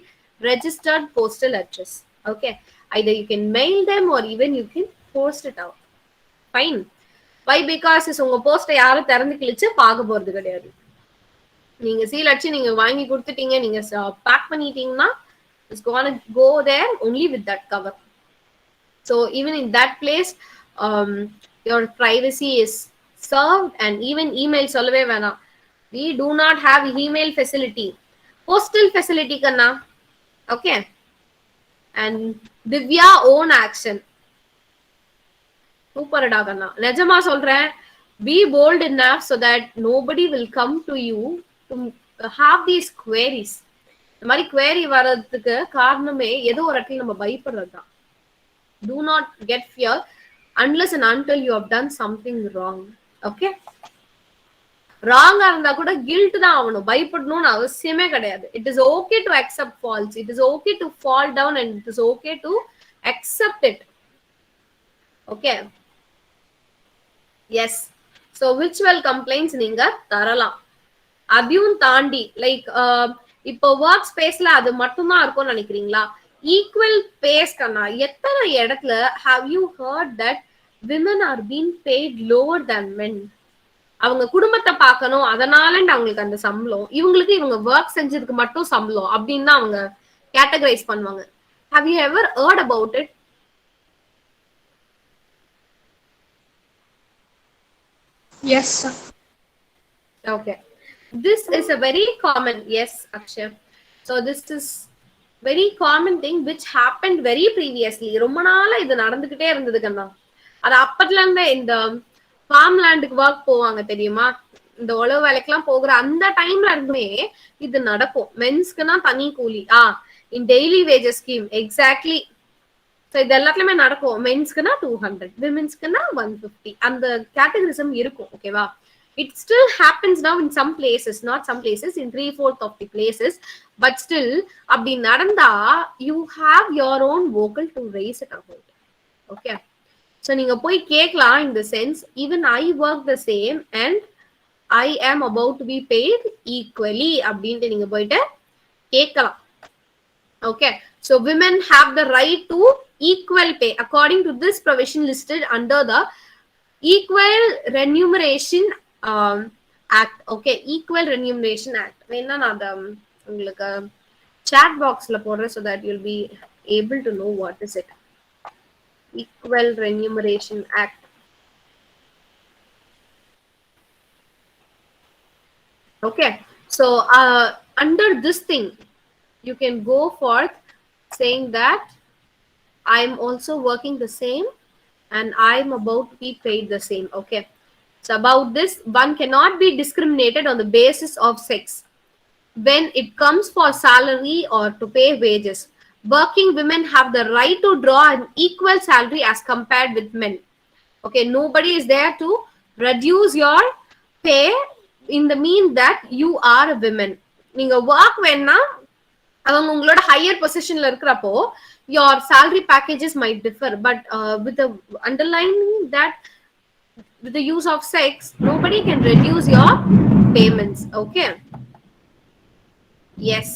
registered postal address. Okay, either you can mail them or even you can post it out. Fine. Why? Because உங்க போஸ்ட்டை யாரும் திறந்து கிழிச்சு பார்க்க போறது கிடையாது. நீங்க seal அடிச்சு நீங்க வாங்கி கொடுத்துட்டீங்க, நீங்க பேக் பண்ணிட்டீங்கன்னா it's gonna go there only with that cover. So even in that place your privacy is served. And even email சொல்லவே வேணாம், we do not have email facility, postal facility kanna. Okay, and Divya own action. சூப்பர்டா கண்ணா, நிஜமா சொல்றேன். Be bold enough so that nobody will come to you to have these queries. இந்த மாதிரி query வர்றதுக்கு காரணமே ஏதோ ஒரு இடத்துல நம்ம பயப்படுறதுதான். Do not get fear unless and until you have done something wrong. Okay? ராங்கா இருந்தா கூட கில்ட் தான் ஆகணும், பயப்படணும்னு அவசியமே கிடையாது. It is okay to accept falls, it is okay to fall down and it is okay to accept it. Okay, yes. So virtual complaints நீங்க தரலாம். அதையும் தாண்டி லைக் இப்போ ஒர்க் ஸ்பேஸ்ல அது மட்டும்தான் இருக்கும்னு நினைக்கிறீங்களா? ஈக்குவல் பேஸ்க்கான எத்தனை இடத்துல have you heard that women are been paid lower than men? அவங்க குடும்பத்தை பார்க்கணும், அதனால அவங்களுக்கு அந்த சம்பளம், இவங்களுக்கு இவங்க ஒர்க் செஞ்சதுக்கு மட்டும் சம்பளம் அப்படின்னு தான் அவங்க கேட்டகரைஸ் பண்ணுவாங்க. Have you ever heard about it? Yes, sir. Okay, this is a very common, yes Akshay, so this is very common thing which happened very previously. ரொம்ப நாளா இது நடந்துகிட்டே இருந்தது கண்ணா. அது அப்பத்துல இருந்தே இந்த ஃபார்ம் லேண்டுக்கு ஒர்க் போவாங்க தெரியுமா, இந்த உழவு வேலைக்கெல்லாம் போகிற அந்த டைம்ல இருந்துமே இது நடக்கும். மென்ஸ்க்குன்னா தனி கூலி, இன் daily wages scheme, exactly. So இது எல்லாத்துலயுமே நடக்கும். மென்ஸ்க்குன்னா 200, விமென்ஸ்க்குன்னா 150, அந்த கேட்டகரிசம் இருக்கும். ஓகேவா? It still happens now in some places, not some places, in 3/4 of the places, but still அப்படி நடந்தா you have your own vocal to raise it about. Okay, so நீங்க போய் கேட்கலாம். in the sense, even I work the same and I am about to be paid equally அப்படின்ட்டு நீங்க போயிட்டு கேட்கலாம். Okay, so women have the right to equal pay according to this provision listed under the Equal Remuneration Act. Okay, Equal Remuneration Act. வேணா நான் அத உங்களுக்கு chat boxல போடுறேன் so that you'll be able to know what is it. Equal Remuneration Act. Okay, so under this thing you can go forth saying that I'm also working the same and I'm about to be paid the same. Okay, so about this, one cannot be discriminated on the basis of sex when it comes for salary or to pay wages. Working women have the right to draw an equal salary as compared with men. Okay, nobody is there to reduce your pay in the mean that you are a woman. நீங்க work வேணா அவங்க உங்களோட higher positionல இருக்கிறப்போ your salary packages might differ, but with the underlining that with the use of sex, nobody can reduce your payments. Okay, yes.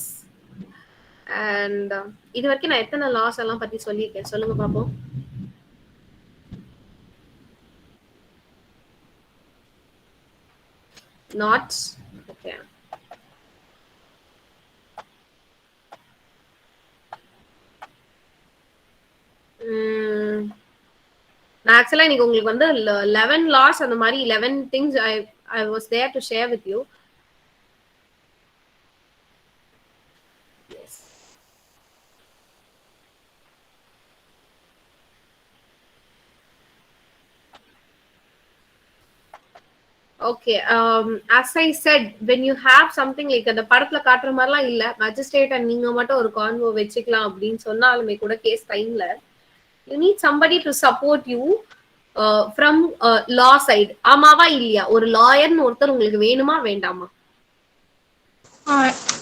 And இது வரைக்கும் நான் எத்தனை loss எல்லாம் பத்தி சொல்லியிருக்கேன் சொல்லுங்க பாப்போம். Not okay. நான் ஆக்சுவலா இன்னைக்கு உங்களுக்கு வந்து 11 laws அந்த மாதிரி 11 things I was there to share with you. Yes. Okay, as I said, when you have something like அந்த படத்துல காட்டுற மாதிரிலாம் இல்ல, மேஜிஸ்ட்ரேட் அண்ட் நீங்க மட்டும் ஒரு கான்வோ வச்சுக்கலாம் அப்படின்னு சொன்னாலுமே கூட கேஸ் டைம்ல you need somebody to support you from law side. ஆமாவா இல்லையா? ஒரு லாயர்னு ஒருத்தர் உங்களுக்கு வேணுமா வேண்டாமா?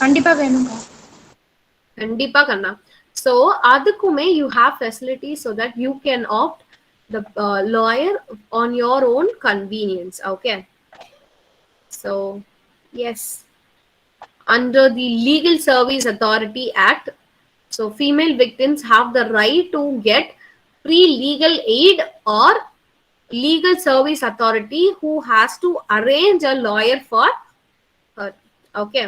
கண்டிப்பா வேணுமா? கண்டிப்பா கண்ணா. So அதுக்குமே you have facilities so that you can opt the lawyer on your own convenience. Okay, so yes, under the Legal Service Authority Act, so female victims have the right to get pre-legal aid or legal service authority who has to arrange a lawyer for her. Okay,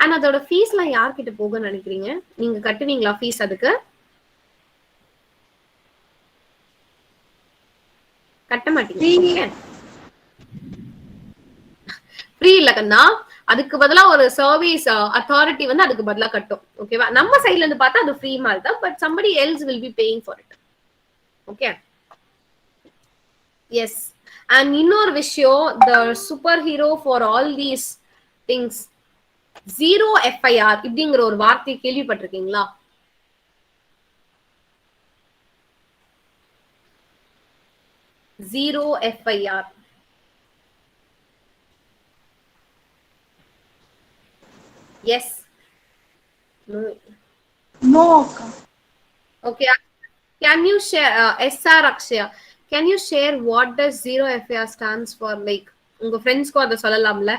and அதோட ஃபீஸ்லாம் யார்கிட்ட போகும்னு நினைக்கிறீங்க? நீங்க கட்டுவீங்களா fees? அதுக்கு கட்ட மாட்டீங்க. Free இல்ல கண்ணா, அதுக்கு பதிலா ஒரு சர்வீஸ் அத்தாரிட்டி வந்து அதுக்கு பதிலா கட்டும். ஓகேவா? நம்ம சைட்ல இருந்து பார்த்தா அது ஃப்ரீ மாதிரி தான், but somebody else will be paying for it. Okay, yes. And இன்னொரு விஷயம், த super hero for all these things, 0 FIR இப்படிங்கிற ஒரு வார்த்தை கேள்விப்பட்டிருக்கீங்களா? Zero FIR. Yes. No. No, Akka. Okay. Can you share, SR Akshaya, can you share what does 0 FIR stands for? Like, உங்க ஃப்ரெண்ட்ஸ்க்கு அதை சொல்லலாம்ல?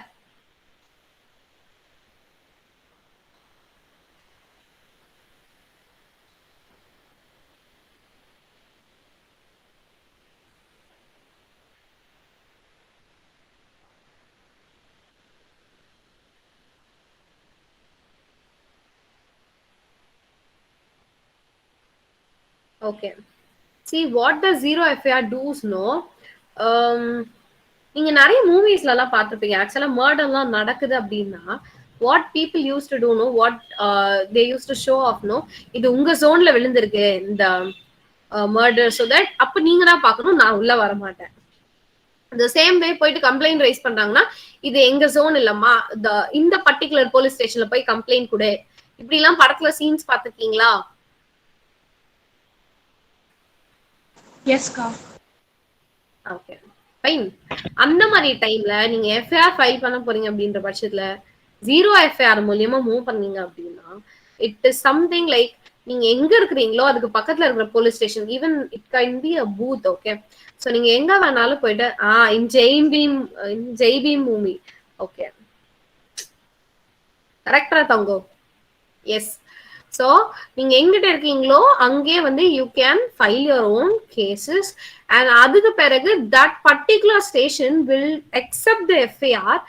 Okay. See, what does 0 FIR do's know? நீங்க நிறைய மூவிஸ்ல எல்லாம் பார்த்திருப்பீங்க. ஆக்சுவலா மர்டர்லாம் நடக்குது அப்படின்னா what people use to do no, what they use to show off no, இது உங்க ஜோன்ல விழுந்திருக்கு இந்த மர்டர், ஸோ தட் அப்ப நீங்க தான் பார்க்கணும், நான் உள்ள வர மாட்டேன். இந்த சேம் வே போயிட்டு கம்ப்ளைண்ட் ரைஸ் பண்றாங்கன்னா இது எங்க ஜோன் இல்லம்மா, இந்த பர்டிகுலர் போலீஸ் ஸ்டேஷன்ல போய் கம்ப்ளைண்ட் கொடு, இப்படி எல்லாம் படத்துல சீன்ஸ் பார்த்திருக்கீங்களா? Yes, Ka. Okay fine. அந்த மாதிரி டைம்ல நீங்க எஃப்ஐஆர் ஃபைல் பண்ண போறீங்க அப்படின்ற பட்சத்துல 0 FIR மூலியமா மூவ் பண்ணீங்க அப்படின்னா இட் இஸ் சம்திங் லைக் நீங்க எங்க இருக்கிறீங்களோ அதுக்கு பக்கத்துல இருக்கிற police station, even it can be a booth. Okay, so நீங்க எங்க வேணாலும் போயிட்டு இன் ஜெய்பீம் மூவி. ஓகே, கரெக்டா தங்கோ? எஸ். ஸோ நீங்க எங்கிட்ட இருக்கீங்களோ அங்கே வந்து you can file your own cases and அதுக்கு பிறகு that particular station will accept the FIR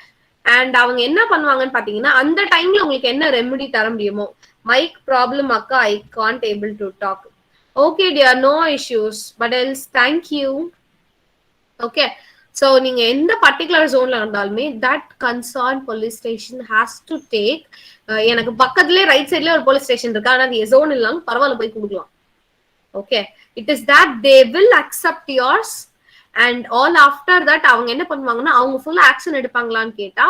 and அவங்க என்ன பண்ணுவாங்கன்னு பாத்தீங்கன்னா அந்த டைம்ல உங்களுக்கு என்ன ரெமெடி தர முடியுமோ, மைக் ப்ராப்ளம் அக்கா, I can't able to talk. Okay dear, no issues, but else thank you. Okay, so நீங்க எந்த பர்டிகுலர் ஜோன்ல இருந்தாலுமே that concern police station has to take, எனக்கு பக்கத்துலேயே ரைட் சைட்ல ஒரு போலீஸ் ஸ்டேஷன் இருக்கு ஆனா அது ஜோன் இல்லாம பரவாயில்ல போய் கொடுக்கலாம். Okay, it is that they will accept yours and all after that அவங்க என்ன பண்ணுவாங்கன்னா அவங்க ஃபுல் ஆக்ஷன் எடுப்பாங்களான்னு கேட்டா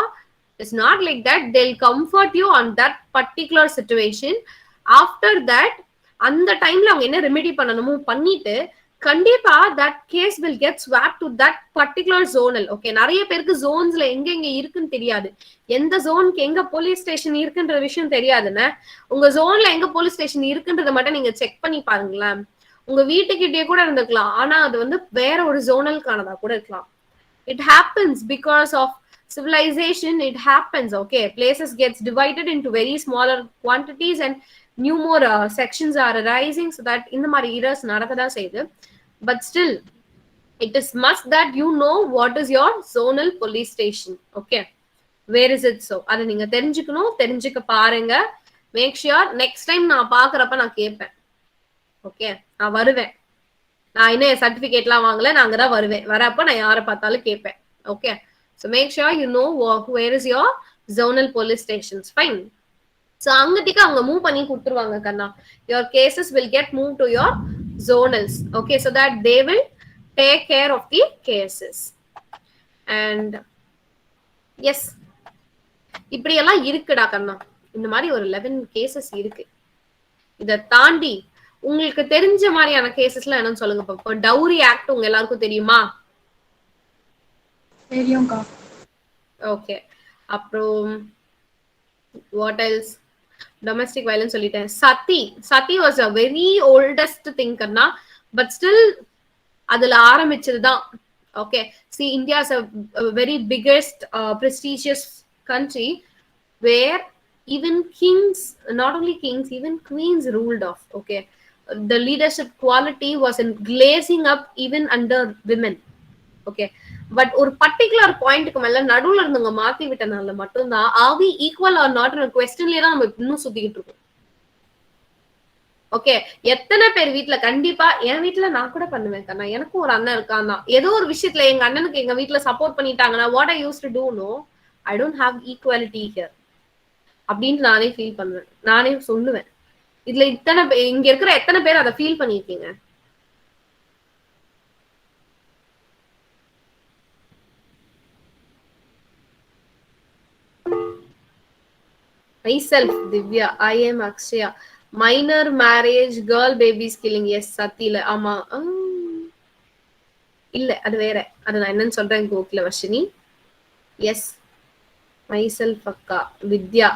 it's not like that, they will comfort you on that particular situation. After that அந்த டைம்ல அவங்க என்ன ரெமெடி பண்ணணுமோ பண்ணிட்டு கண்டிப்பா that case will get swap to that particular zonal. Okay, நிறைய பேருக்கு ஜோன்ஸ்ல எங்க எங்க இருக்குன்னு தெரியாது, எந்த ஜோனுக்கு எங்க போலீஸ் ஸ்டேஷன் இருக்குன்ற விஷயம் தெரியாதுன்னு. உங்க ஜோன்ல எங்க போலீஸ் ஸ்டேஷன் இருக்குன்றத மட்டும் நீங்க செக் பண்ணி பாருங்களேன். உங்க வீட்டுக்கிட்டே கூட இருந்துக்கலாம், ஆனா அது வந்து வேற ஒரு ஜோனலுக்கானதா கூட இருக்கலாம். It happens because of civilization, it happens. Okay, places gets divided into very smaller quantities and new more sections are arising, so that in the mari errors nadakada seyudu. But still it is must that you know what is your zonal police station. Okay, where is it? So adha neenga therinjikano, therinjika paarenga. Make sure next time na paakrappa na kepen. Okay, na varuven, na inne certificate la vaangala, na anga da varuven, varappa na yaara paathalu kepen. Okay, so make sure you know where is your zonal police stations. Fine. So angatika அவங்க move பண்ணி கொடுத்துருவாங்க கண்ணா. Your cases will get moved to your zonals. Okay, so that they will take care of the cases. And yes, இப்படி எல்லாம் இருக்குடா கண்ணா. இந்த மாதிரி ஒரு 11 cases இருக்கு. இத தாண்டி உங்களுக்கு தெரிஞ்ச மாதிரியான கேசஸ்லாம் என்னன்னு சொல்லுங்க பாப்போம். டவுரி ஆக்ட் உங்க எல்லாருக்கும் தெரியுமா? தெரியும்க்கா. ஓகே, அப்புறம் what else? Domestic violence சொல்லிட்டேன். சதி was a very oldest thing Kanna, but still அதுல ஆரம்பிச்சதுதான். Okay, see, India is a very biggest prestigious country where even kings, not only kings, even queens ruled off. Okay, the leadership quality was in glazing up even under women. Okay, but ஒரு particular பாயிண்ட்க்கு மேல நடுவுல இருந்தவங்க மாத்தி விட்டனால மட்டும்தான் ஆவி equal R not குவெஸ்டன்லயே தான் நம்ம இன்னும் சுத்திக்கிட்டு இருக்கோம். ஓகே, எத்தனை பேர் வீட்டுல, கண்டிப்பா என் வீட்டுல நான் கூட பண்ணுவேன் கண்ணா, எனக்கும் ஒரு அண்ணன் இருக்கான் தான். ஏதோ ஒரு விஷயத்துல எங்க அண்ணனுக்கு எங்க வீட்டுல சப்போர்ட் பண்ணிட்டாங்கன்னா what I use to do no, I don't have equality here அப்படின்ட்டு நானே ஃபீல் பண்ணுவேன், நானே சொல்லுவேன். இதுல இங்க இருக்கிற எத்தனை பேர் அதை ஃபீல் பண்ணிருக்கீங்க? myself Divya, I am Akshaya. Minor marriage, girl babies killing. Yes, சத்தியில ஆமா. இல்ல அது வேற, அது நான் என்னன்னு சொல்றேன் கோகில வர்ஷினி. எஸ், மைசெல்ஃப் அக்கா வித்யா.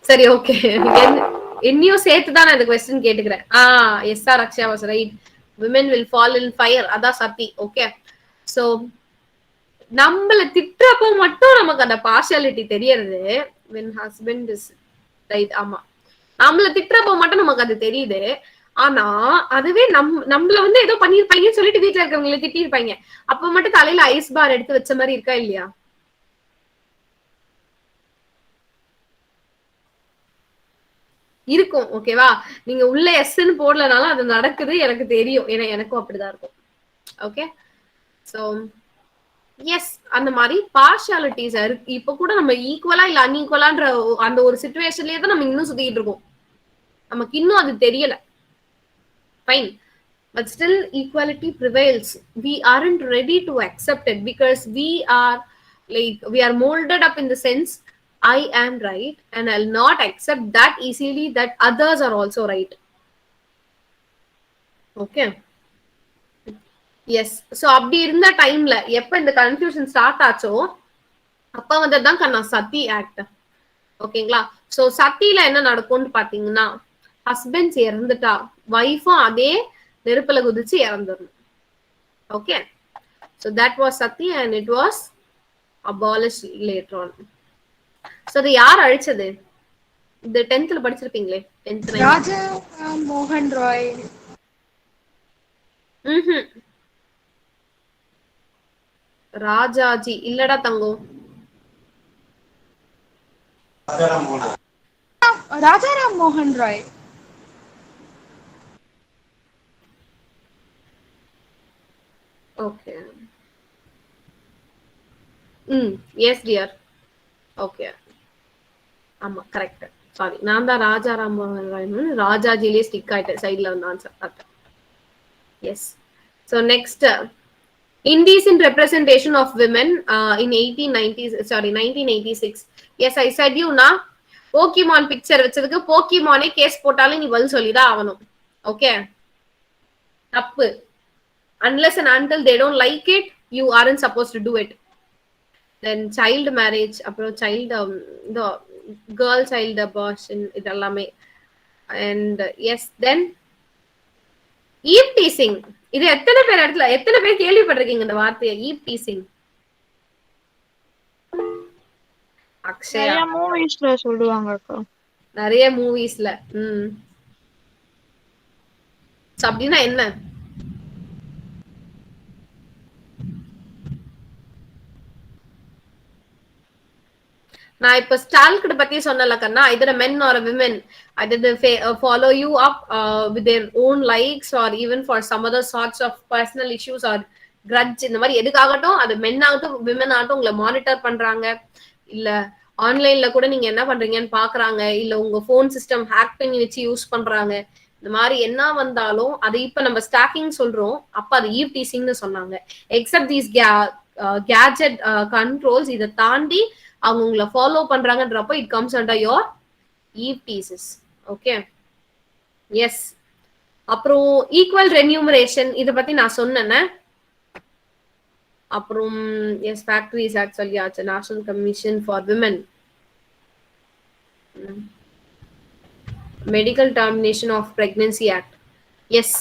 சரி, ஓகே. என்னையும் சேர்த்து தான் நான் இந்த கொஸ்டின் கேட்டுக்கிறேன். S R Akshaya was right. Women will fall in fire. அதான் சத்தி. ஓகே. சோ நம்மள திட்டுறப்போ மட்டும் நமக்கு அந்த பார்ஷியாலிட்டி தெரியறது when husband is right. ஆமா, நம்மள திட்டுறப்போ மட்டும் நமக்கு அது தெரியுது. ஆனா அதுவே நம்மள வந்து ஏதோ பண்ணிருப்பாங்கன்னு சொல்லிட்டு வீட்டுல இருக்கவங்களை திட்டிருப்பாங்க, அப்ப மட்டும் தலையில ஐஸ் பார் எடுத்து வச்ச மாதிரி இருக்கா இல்லையா? இருக்கும். ஓகேவா? நீங்க உள்ள எஸ்ன்னு போடலனாலும் அது நடக்குது, எனக்கு தெரியும். ஏன்னா எனக்கும் அப்படிதான் இருக்கும். ஓகே. சோ எஸ், அந்த மாதிரி பார்ஷியாலிட்டிஸ் இருக்கு. இப்ப கூட நம்ம ஈக்குவலா இல்ல அன்ஈக்குவலான்ற அந்த ஒரு சிச்சுவேஷன்லயே தான் நம்ம இன்னும் சுத்திட்டு இருக்கோம். நமக்கு இன்னும் அது தெரியல. Fine, but still equality prevails. We aren't ready to accept it because we are molded up in the sense I am right and I'll not accept that easily that others are also right. Okay. Yes. So அப்படி இருந்த டைம்ல எப்ப இந்த confusion start ஆச்சோ அப்ப வந்ததுதான் கண்ணா சத்தி act. ஓகேங்களா? So சத்தியில என்ன நடக்கும்னு பாத்தீங்கன்னா, ஹஸ்பண்ட்ஸ் இறந்துட்டா வைஃபும் அதே நெருப்புல குதிச்சு இறந்துடணும். Okay. So that was Sati and it was abolished later on. So அது யார் அழிச்சது? இந்த 10th படிச்சிருப்பீங்களே, 10th Raja Mohan Roy. Rajaji இல்லடா தங்கம். Rajaram Mohan Roy. Okay. Yes dear. Okay. ஆமா, கரெக்ட். சாரி, நான் தான் ராஜாராம் மோகன் ராய், ராஜாஜிலே ஸ்டிக் ஆயிட்டேன், சைட்ல வந்து ஆன்சர் பார்த்தேன். S. So next, indecent representation of women in 1986. Yes, I said you na Pokemon picture வச்சதுக்கு போக்கிமானே கேஸ் போட்டாலே நீ பதில் சொல்லிதான் ஆகணும். ஓகே, தப்பு. Unless and until they don't like it, you aren't supposed to do it. Then child marriage, அப்புறம் child the girl child abortion, இதெல்லாமே. And yes, then eve teasing. இது எத்தனை பேர் கேள்விப்பட்டிருக்கீங்க இந்த வார்த்தையை, eve teasing? அக்ஷயா, நிறைய மூவிஸ்ல சொல்லுவாங்க அக்கா. நிறைய மூவிஸ்ல. அப்படின்னா என்ன? நான் இப்ப ஸ்டால்க் பத்தி சொன்னல கண்ணா, either a men or a women, either they follow you up with their own likes or even for some other sorts of personal issues or grudge, இந்த மாதிரி எதுக்காகட்டும், அது men ஆகட்டும் women ஆகட்டும் உங்களை மானிட்டர் பண்றாங்க, இல்ல ஆன்லைன்ல கூட நீங்க என்ன பண்றீங்கன்னு பாக்குறாங்க, இல்ல உங்க போன் சிஸ்டம் ஹேக் பண்ணி வச்சு யூஸ் பண்றாங்க. இந்த மாதிரி என்ன வந்தாலும் அது இப்ப நம்ம ஸ்டாக்கிங் சொல்றோம், அப்ப அது ஈவ் டீசிங்னு சொன்னாங்க. எக்ஸப்ட் தீஸ் கேஜெட் கண்ட்ரோல்ஸ், இதை தாண்டி அவங்க உங்களை ஃபாலோ பண்றாங்கன்றப்போ it comes under your eve teases. Okay. Yes. அப்புறம் ஈக்குவல் ரென்யூமரேஷன், இதை பத்தி நான் சொன்னேன்னு. அப்புறம் எஸ், ஃபேக்டரிஸ் ஆக்ட் சொல்லியாச்சு, national commission for women, medical termination of pregnancy act. Yes.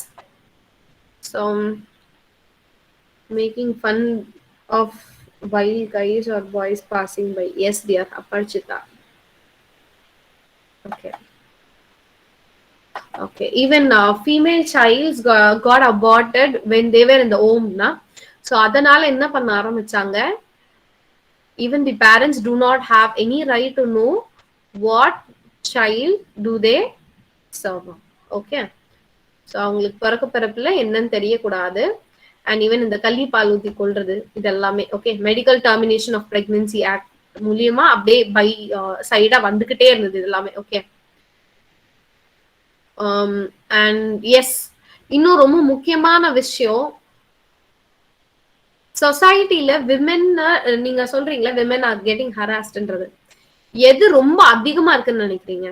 So making fun of while guys or boys passing by. Yes dear, Aparchita. Okay, even female childs got aborted when they were in the home na. So adanal enna panna aarambichanga, even the parents do not have any right to know what child do they serve. Okay, so avங்களுக்கு பிறப்புல என்னன்னு தெரிய கூடாது. And even இந்த கள்ளி பால் ஊத்தி கொள்றது இதெல்லாமே. Okay, medical termination of pregnancy act மூலியமா அப்படியே பை சைடா வந்துகிட்டே இருந்தது இதெல்லாமே. ஓகே. அண்ட் எஸ், இன்னும் ரொம்ப முக்கியமான விஷயம், சொசைட்டில விமென், நீங்க சொல்றீங்களா விமென் ஆர் கெட்டிங் ஹராஸ்ட்ன்றது, எது ரொம்ப அதிகமா இருக்குன்னு நினைக்கிறீங்க?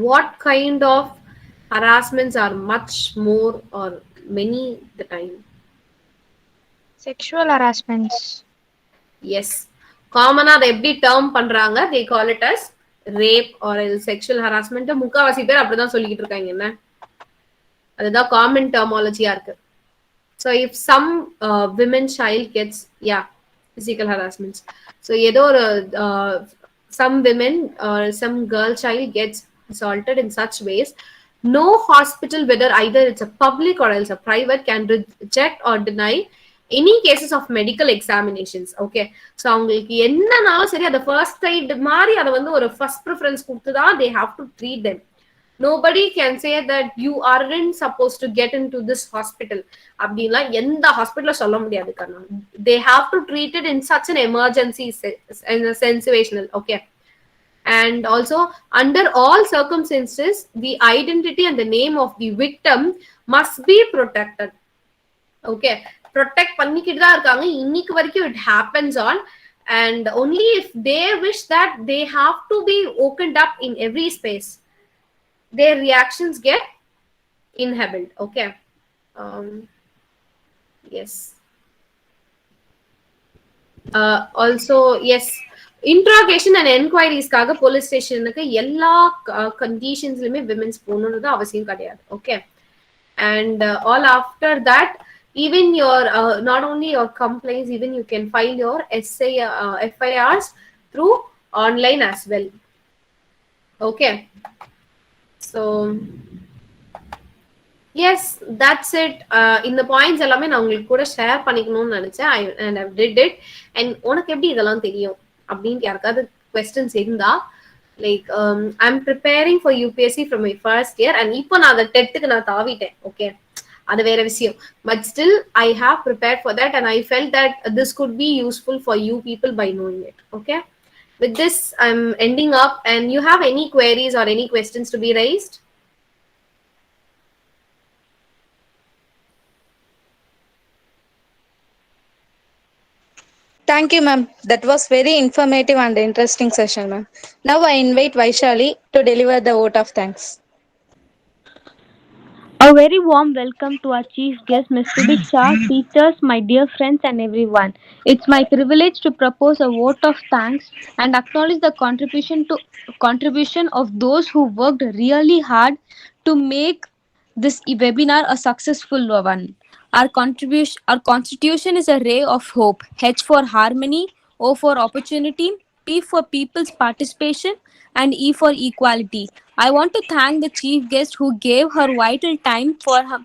What kind of harassments are much more or many the time? Sexual harassments. Yes. காமனா அதை எப்படி டேர்ம் பண்றாங்க? They call it as rape or sexual harassment. முக்காவாசி பேர் அப்படிதான் சொல்லிக்கிட்டு இருக்காங்க. என்ன அதுதான் காமன் டெர்மாலஜியா இருக்கு. So if some women child gets physical harassments. So ஏதோ ஒரு some women or some girl child gets assaulted in such ways, no hospital, whether either it's a public or else a private, can reject or deny any cases of medical examinations. Okay, so அவங்களுக்கு என்னன்னாலும் சரி அந்த first eight மாதிரி அதை வந்து ஒரு first preference கொடுத்துதான் they have to treat them. Nobody can say that you aren't supposed to get into this hospital அப்படின்னா எந்த ஹாஸ்பிட்டலும் சொல்ல முடியாது கண்ணா. They have to treat it in such an emergency situational. Okay, and also under all circumstances the identity and the name of the victim must be protected. Okay, protect பண்ணிக்கிட்டு தான் இருக்காங்க இன்னைக்கு வரைக்கும். It happens on, and only if they wish that they have to be opened up in every space, their reactions get inhibited. Okay, yes. Also yes, interrogation and என்கொயரிஸ்க்காக police ஸ்டேஷனுக்கு எல்லா கண்டிஷன்ஸ்லயுமே women's போகணுன்றது அவசியம் கிடையாது. Okay, and all after that even your not only your complaints, even you can file your FIRs through online as well. Okay, so yes, that's it. இந்த points எல்லாமே நான் உங்களுக்கு கூட ஷேர் பண்ணிக்கணும்னு நினைச்சேன். and I did it. and உனக்கு எப்படி இதெல்லாம் தெரியும் அப்படின்னு யாருக்காவது questions இருந்தா, like I'm preparing for UPSC from my first year, and இப்போ நான் அந்த டெட்டுக்கு நான் தாவிட்டேன். ஓகே, அது வேற விஷயம். But still I have prepared for that, and I felt that this could be useful for you people by knowing it. Okay, with this I'm ending up, and you have any queries or any questions to be raised? Thank you, ma'am. That was very informative and interesting session, ma'am. Now I invite Vaishali to deliver the vote of thanks. A very warm welcome to our chief guest, Ms. Subiksha, teachers, my dear friends, and everyone. It's my privilege to propose a vote of thanks and acknowledge the contribution of those who worked really hard to make this webinar a successful one. Our constitution is a ray of hope. H for harmony, O for opportunity, P for people's participation, and E for equality. I want to thank the chief guest who gave her vital time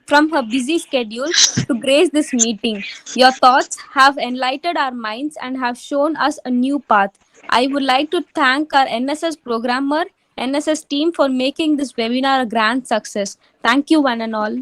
from her busy schedule to grace this meeting. Your thoughts have enlightened our minds and have shown us a new path. I would like to thank our NSS programmer, NSS team for making this webinar a grand success. Thank you, one and all.